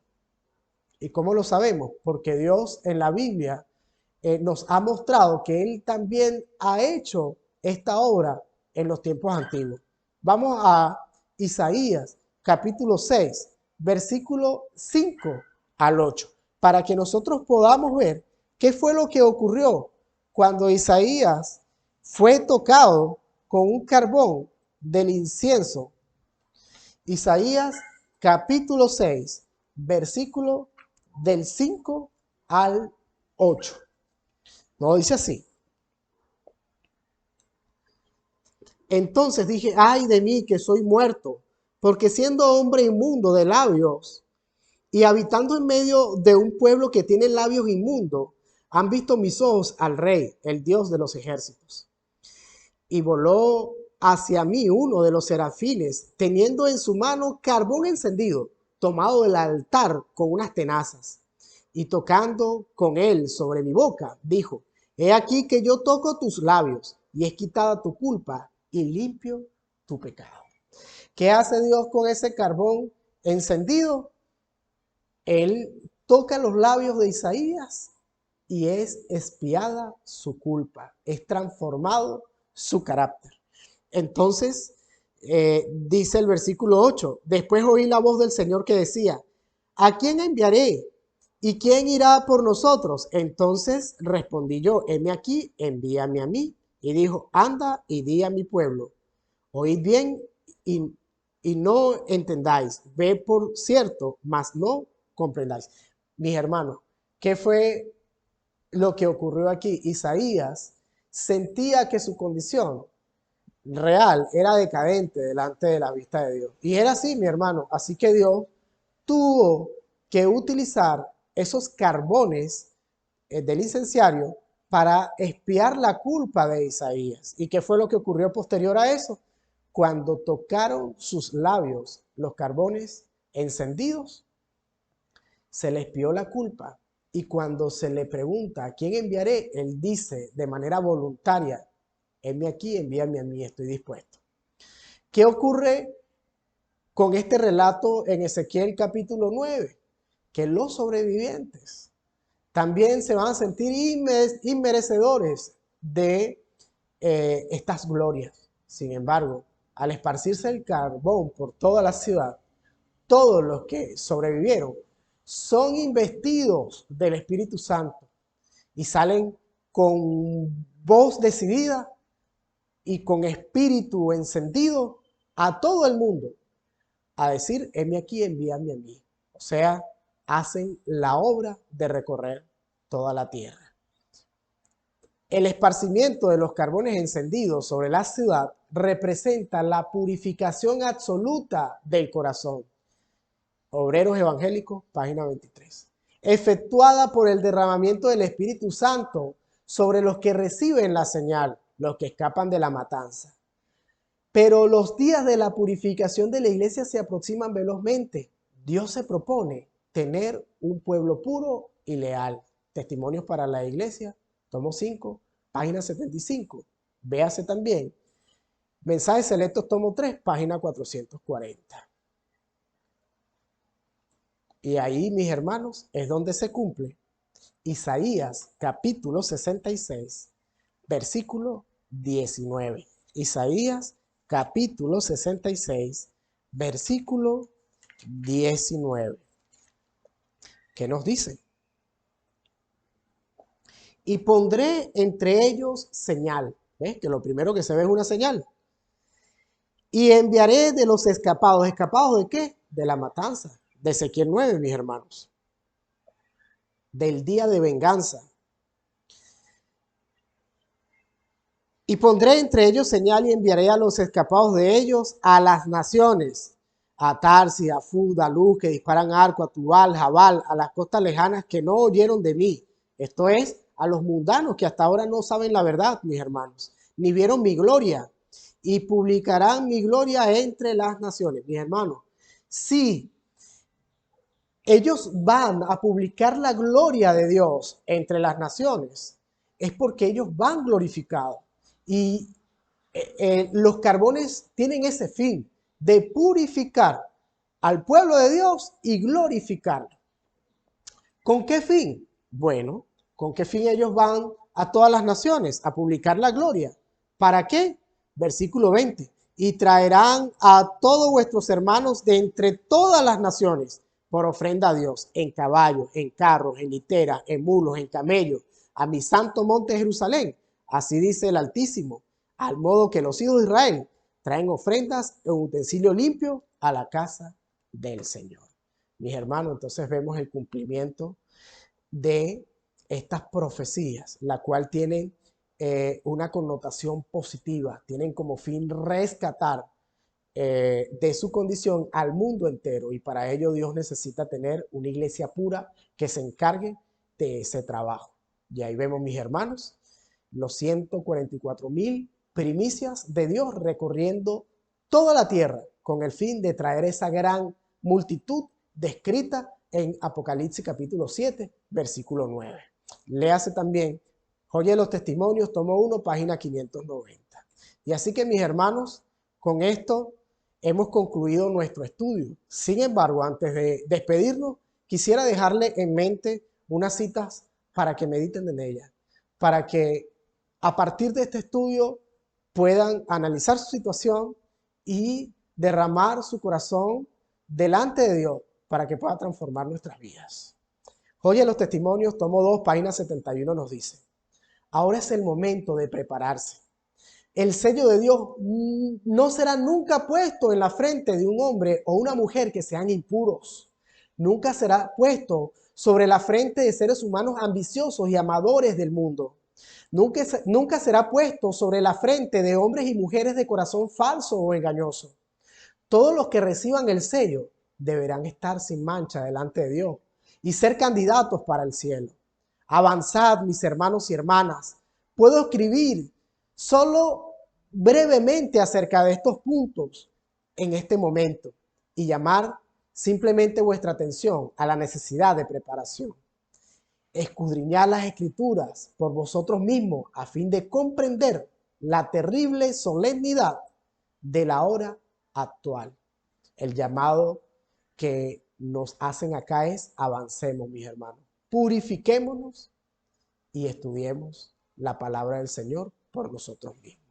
¿Y cómo lo sabemos? Porque Dios en la Biblia nos ha mostrado que Él también ha hecho esta obra en los tiempos antiguos. Vamos a Isaías capítulo 6, versículo 5 al 8, para que nosotros podamos ver qué fue lo que ocurrió cuando Isaías fue tocado con un carbón del incienso. Isaías capítulo 6, versículo del 5 al 8. No, dice así. Entonces dije, ay de mí que soy muerto, porque siendo hombre inmundo de labios y habitando en medio de un pueblo que tiene labios inmundos, han visto mis ojos al Rey, el Dios de los ejércitos. Y voló hacia mí uno de los serafines, teniendo en su mano carbón encendido, tomado del altar con unas tenazas. Y tocando con él sobre mi boca, dijo, he aquí que yo toco tus labios, y es quitada tu culpa, y limpio tu pecado. ¿Qué hace Dios con ese carbón encendido? Él toca los labios de Isaías y es expiada su culpa, es transformado su carácter. Entonces, dice el versículo 8, después oí la voz del Señor que decía, ¿a quién enviaré? ¿Y quién irá por nosotros? Entonces respondí yo, heme aquí, envíame a mí. Y dijo, anda y di a mi pueblo, oíd bien y, y no entendáis, ve por cierto, mas no comprendáis. Mis hermanos, ¿qué fue lo que ocurrió aquí? Isaías sentía que su condición real era decadente delante de la vista de Dios. Y era así, mi hermano. Así que Dios tuvo que utilizar esos carbones del incenciario para expiar la culpa de Isaías. ¿Y qué fue lo que ocurrió posterior a eso? Cuando tocaron sus labios los carbones encendidos, se le expió la culpa. Y cuando se le pregunta a quién enviaré, él dice de manera voluntaria, heme aquí, envíame a mí, estoy dispuesto. ¿Qué ocurre con este relato en Ezequiel capítulo 9? Que los sobrevivientes también se van a sentir inmerecedores de estas glorias. Sin embargo, al esparcirse el carbón por toda la ciudad, todos los que sobrevivieron son investidos del Espíritu Santo y salen con voz decidida y con espíritu encendido a todo el mundo a decir, heme aquí, envíame a mí. O sea, hacen la obra de recorrer toda la tierra. El esparcimiento de los carbones encendidos sobre la ciudad representa la purificación absoluta del corazón. Obreros Evangélicos, página 23. Efectuada por el derramamiento del Espíritu Santo sobre los que reciben la señal, los que escapan de la matanza. Pero los días de la purificación de la iglesia se aproximan velozmente. Dios se propone tener un pueblo puro y leal. Testimonios para la iglesia, tomo 5, página 75. Véase también. Mensajes selectos, tomo 3, página 440. Y ahí, mis hermanos, es donde se cumple Isaías capítulo 66, versículo 19. Isaías capítulo 66, versículo 19. ¿Qué nos dice? y pondré entre ellos señal. ¿Ves? Que lo primero que se ve es una señal. Y enviaré de los escapados. ¿Escapados de qué? De la matanza. De Ezequiel 9, mis hermanos. Del día de venganza. Y pondré entre ellos señal y enviaré a los escapados de ellos a las naciones, a Tarsis, a Fud, a Luz, que disparan arco, a Tubal, Jabal, a las costas lejanas que no oyeron de mí. Esto es, a los mundanos que hasta ahora no saben la verdad, mis hermanos, ni vieron mi gloria, y publicarán mi gloria entre las naciones. Mis hermanos, sí, ellos van a publicar la gloria de Dios entre las naciones, es porque ellos van glorificados. Y los carbones tienen ese fin de purificar al pueblo de Dios y glorificarlo. ¿Con qué fin? Bueno, ¿con qué fin ellos van a todas las naciones a publicar la gloria? ¿Para qué? Versículo 20. Y traerán a todos vuestros hermanos de entre todas las naciones por ofrenda a Dios, en caballos, en carros, en literas, en mulos, en camellos, a mi santo monte Jerusalén. Así dice el Altísimo, al modo que los hijos de Israel traen ofrendas en utensilio limpio a la casa del Señor. Mis hermanos, entonces vemos el cumplimiento de estas profecías, la cual tienen una connotación positiva, tienen como fin rescatar de su condición al mundo entero, y para ello Dios necesita tener una iglesia pura que se encargue de ese trabajo. Y ahí vemos, mis hermanos, los 144,000 primicias de Dios recorriendo toda la tierra con el fin de traer esa gran multitud descrita en Apocalipsis capítulo 7, versículo 9. Léase también Joya de los Testimonios, tomo 1, página 590. Y así que, mis hermanos, con esto hemos concluido nuestro estudio. Sin embargo, antes de despedirnos, quisiera dejarle en mente unas citas para que mediten en ellas, para que a partir de este estudio puedan analizar su situación y derramar su corazón delante de Dios para que pueda transformar nuestras vidas. Joya de los Testimonios, tomo 2, página 71, nos dice: ahora es el momento de prepararse. El sello de Dios no será nunca puesto en la frente de un hombre o una mujer que sean impuros. Nunca será puesto sobre la frente de seres humanos ambiciosos y amadores del mundo. Nunca será puesto sobre la frente de hombres y mujeres de corazón falso o engañoso. Todos los que reciban el sello deberán estar sin mancha delante de Dios y ser candidatos para el cielo. Avanzad, mis hermanos y hermanas. Puedo escribir solo brevemente acerca de estos puntos en este momento y llamar simplemente vuestra atención a la necesidad de preparación. Escudriñad las Escrituras por vosotros mismos a fin de comprender la terrible solemnidad de la hora actual. El llamado que nos hacen acá es: avancemos, mis hermanos, purifiquémonos y estudiemos la palabra del Señor por nosotros mismos.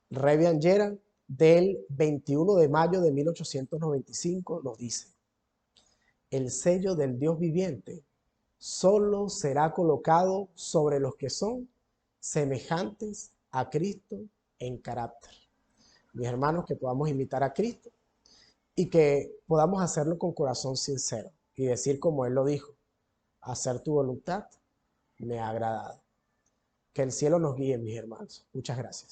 Revian Geran, del 21 de mayo de 1895, nos dice: el sello del Dios viviente solo será colocado sobre los que son semejantes a Cristo en carácter. Mis hermanos, que podamos imitar a Cristo y que podamos hacerlo con corazón sincero y decir como Él lo dijo: hacer tu voluntad me ha agradado. Que el cielo nos guíe, mis hermanos. Muchas gracias.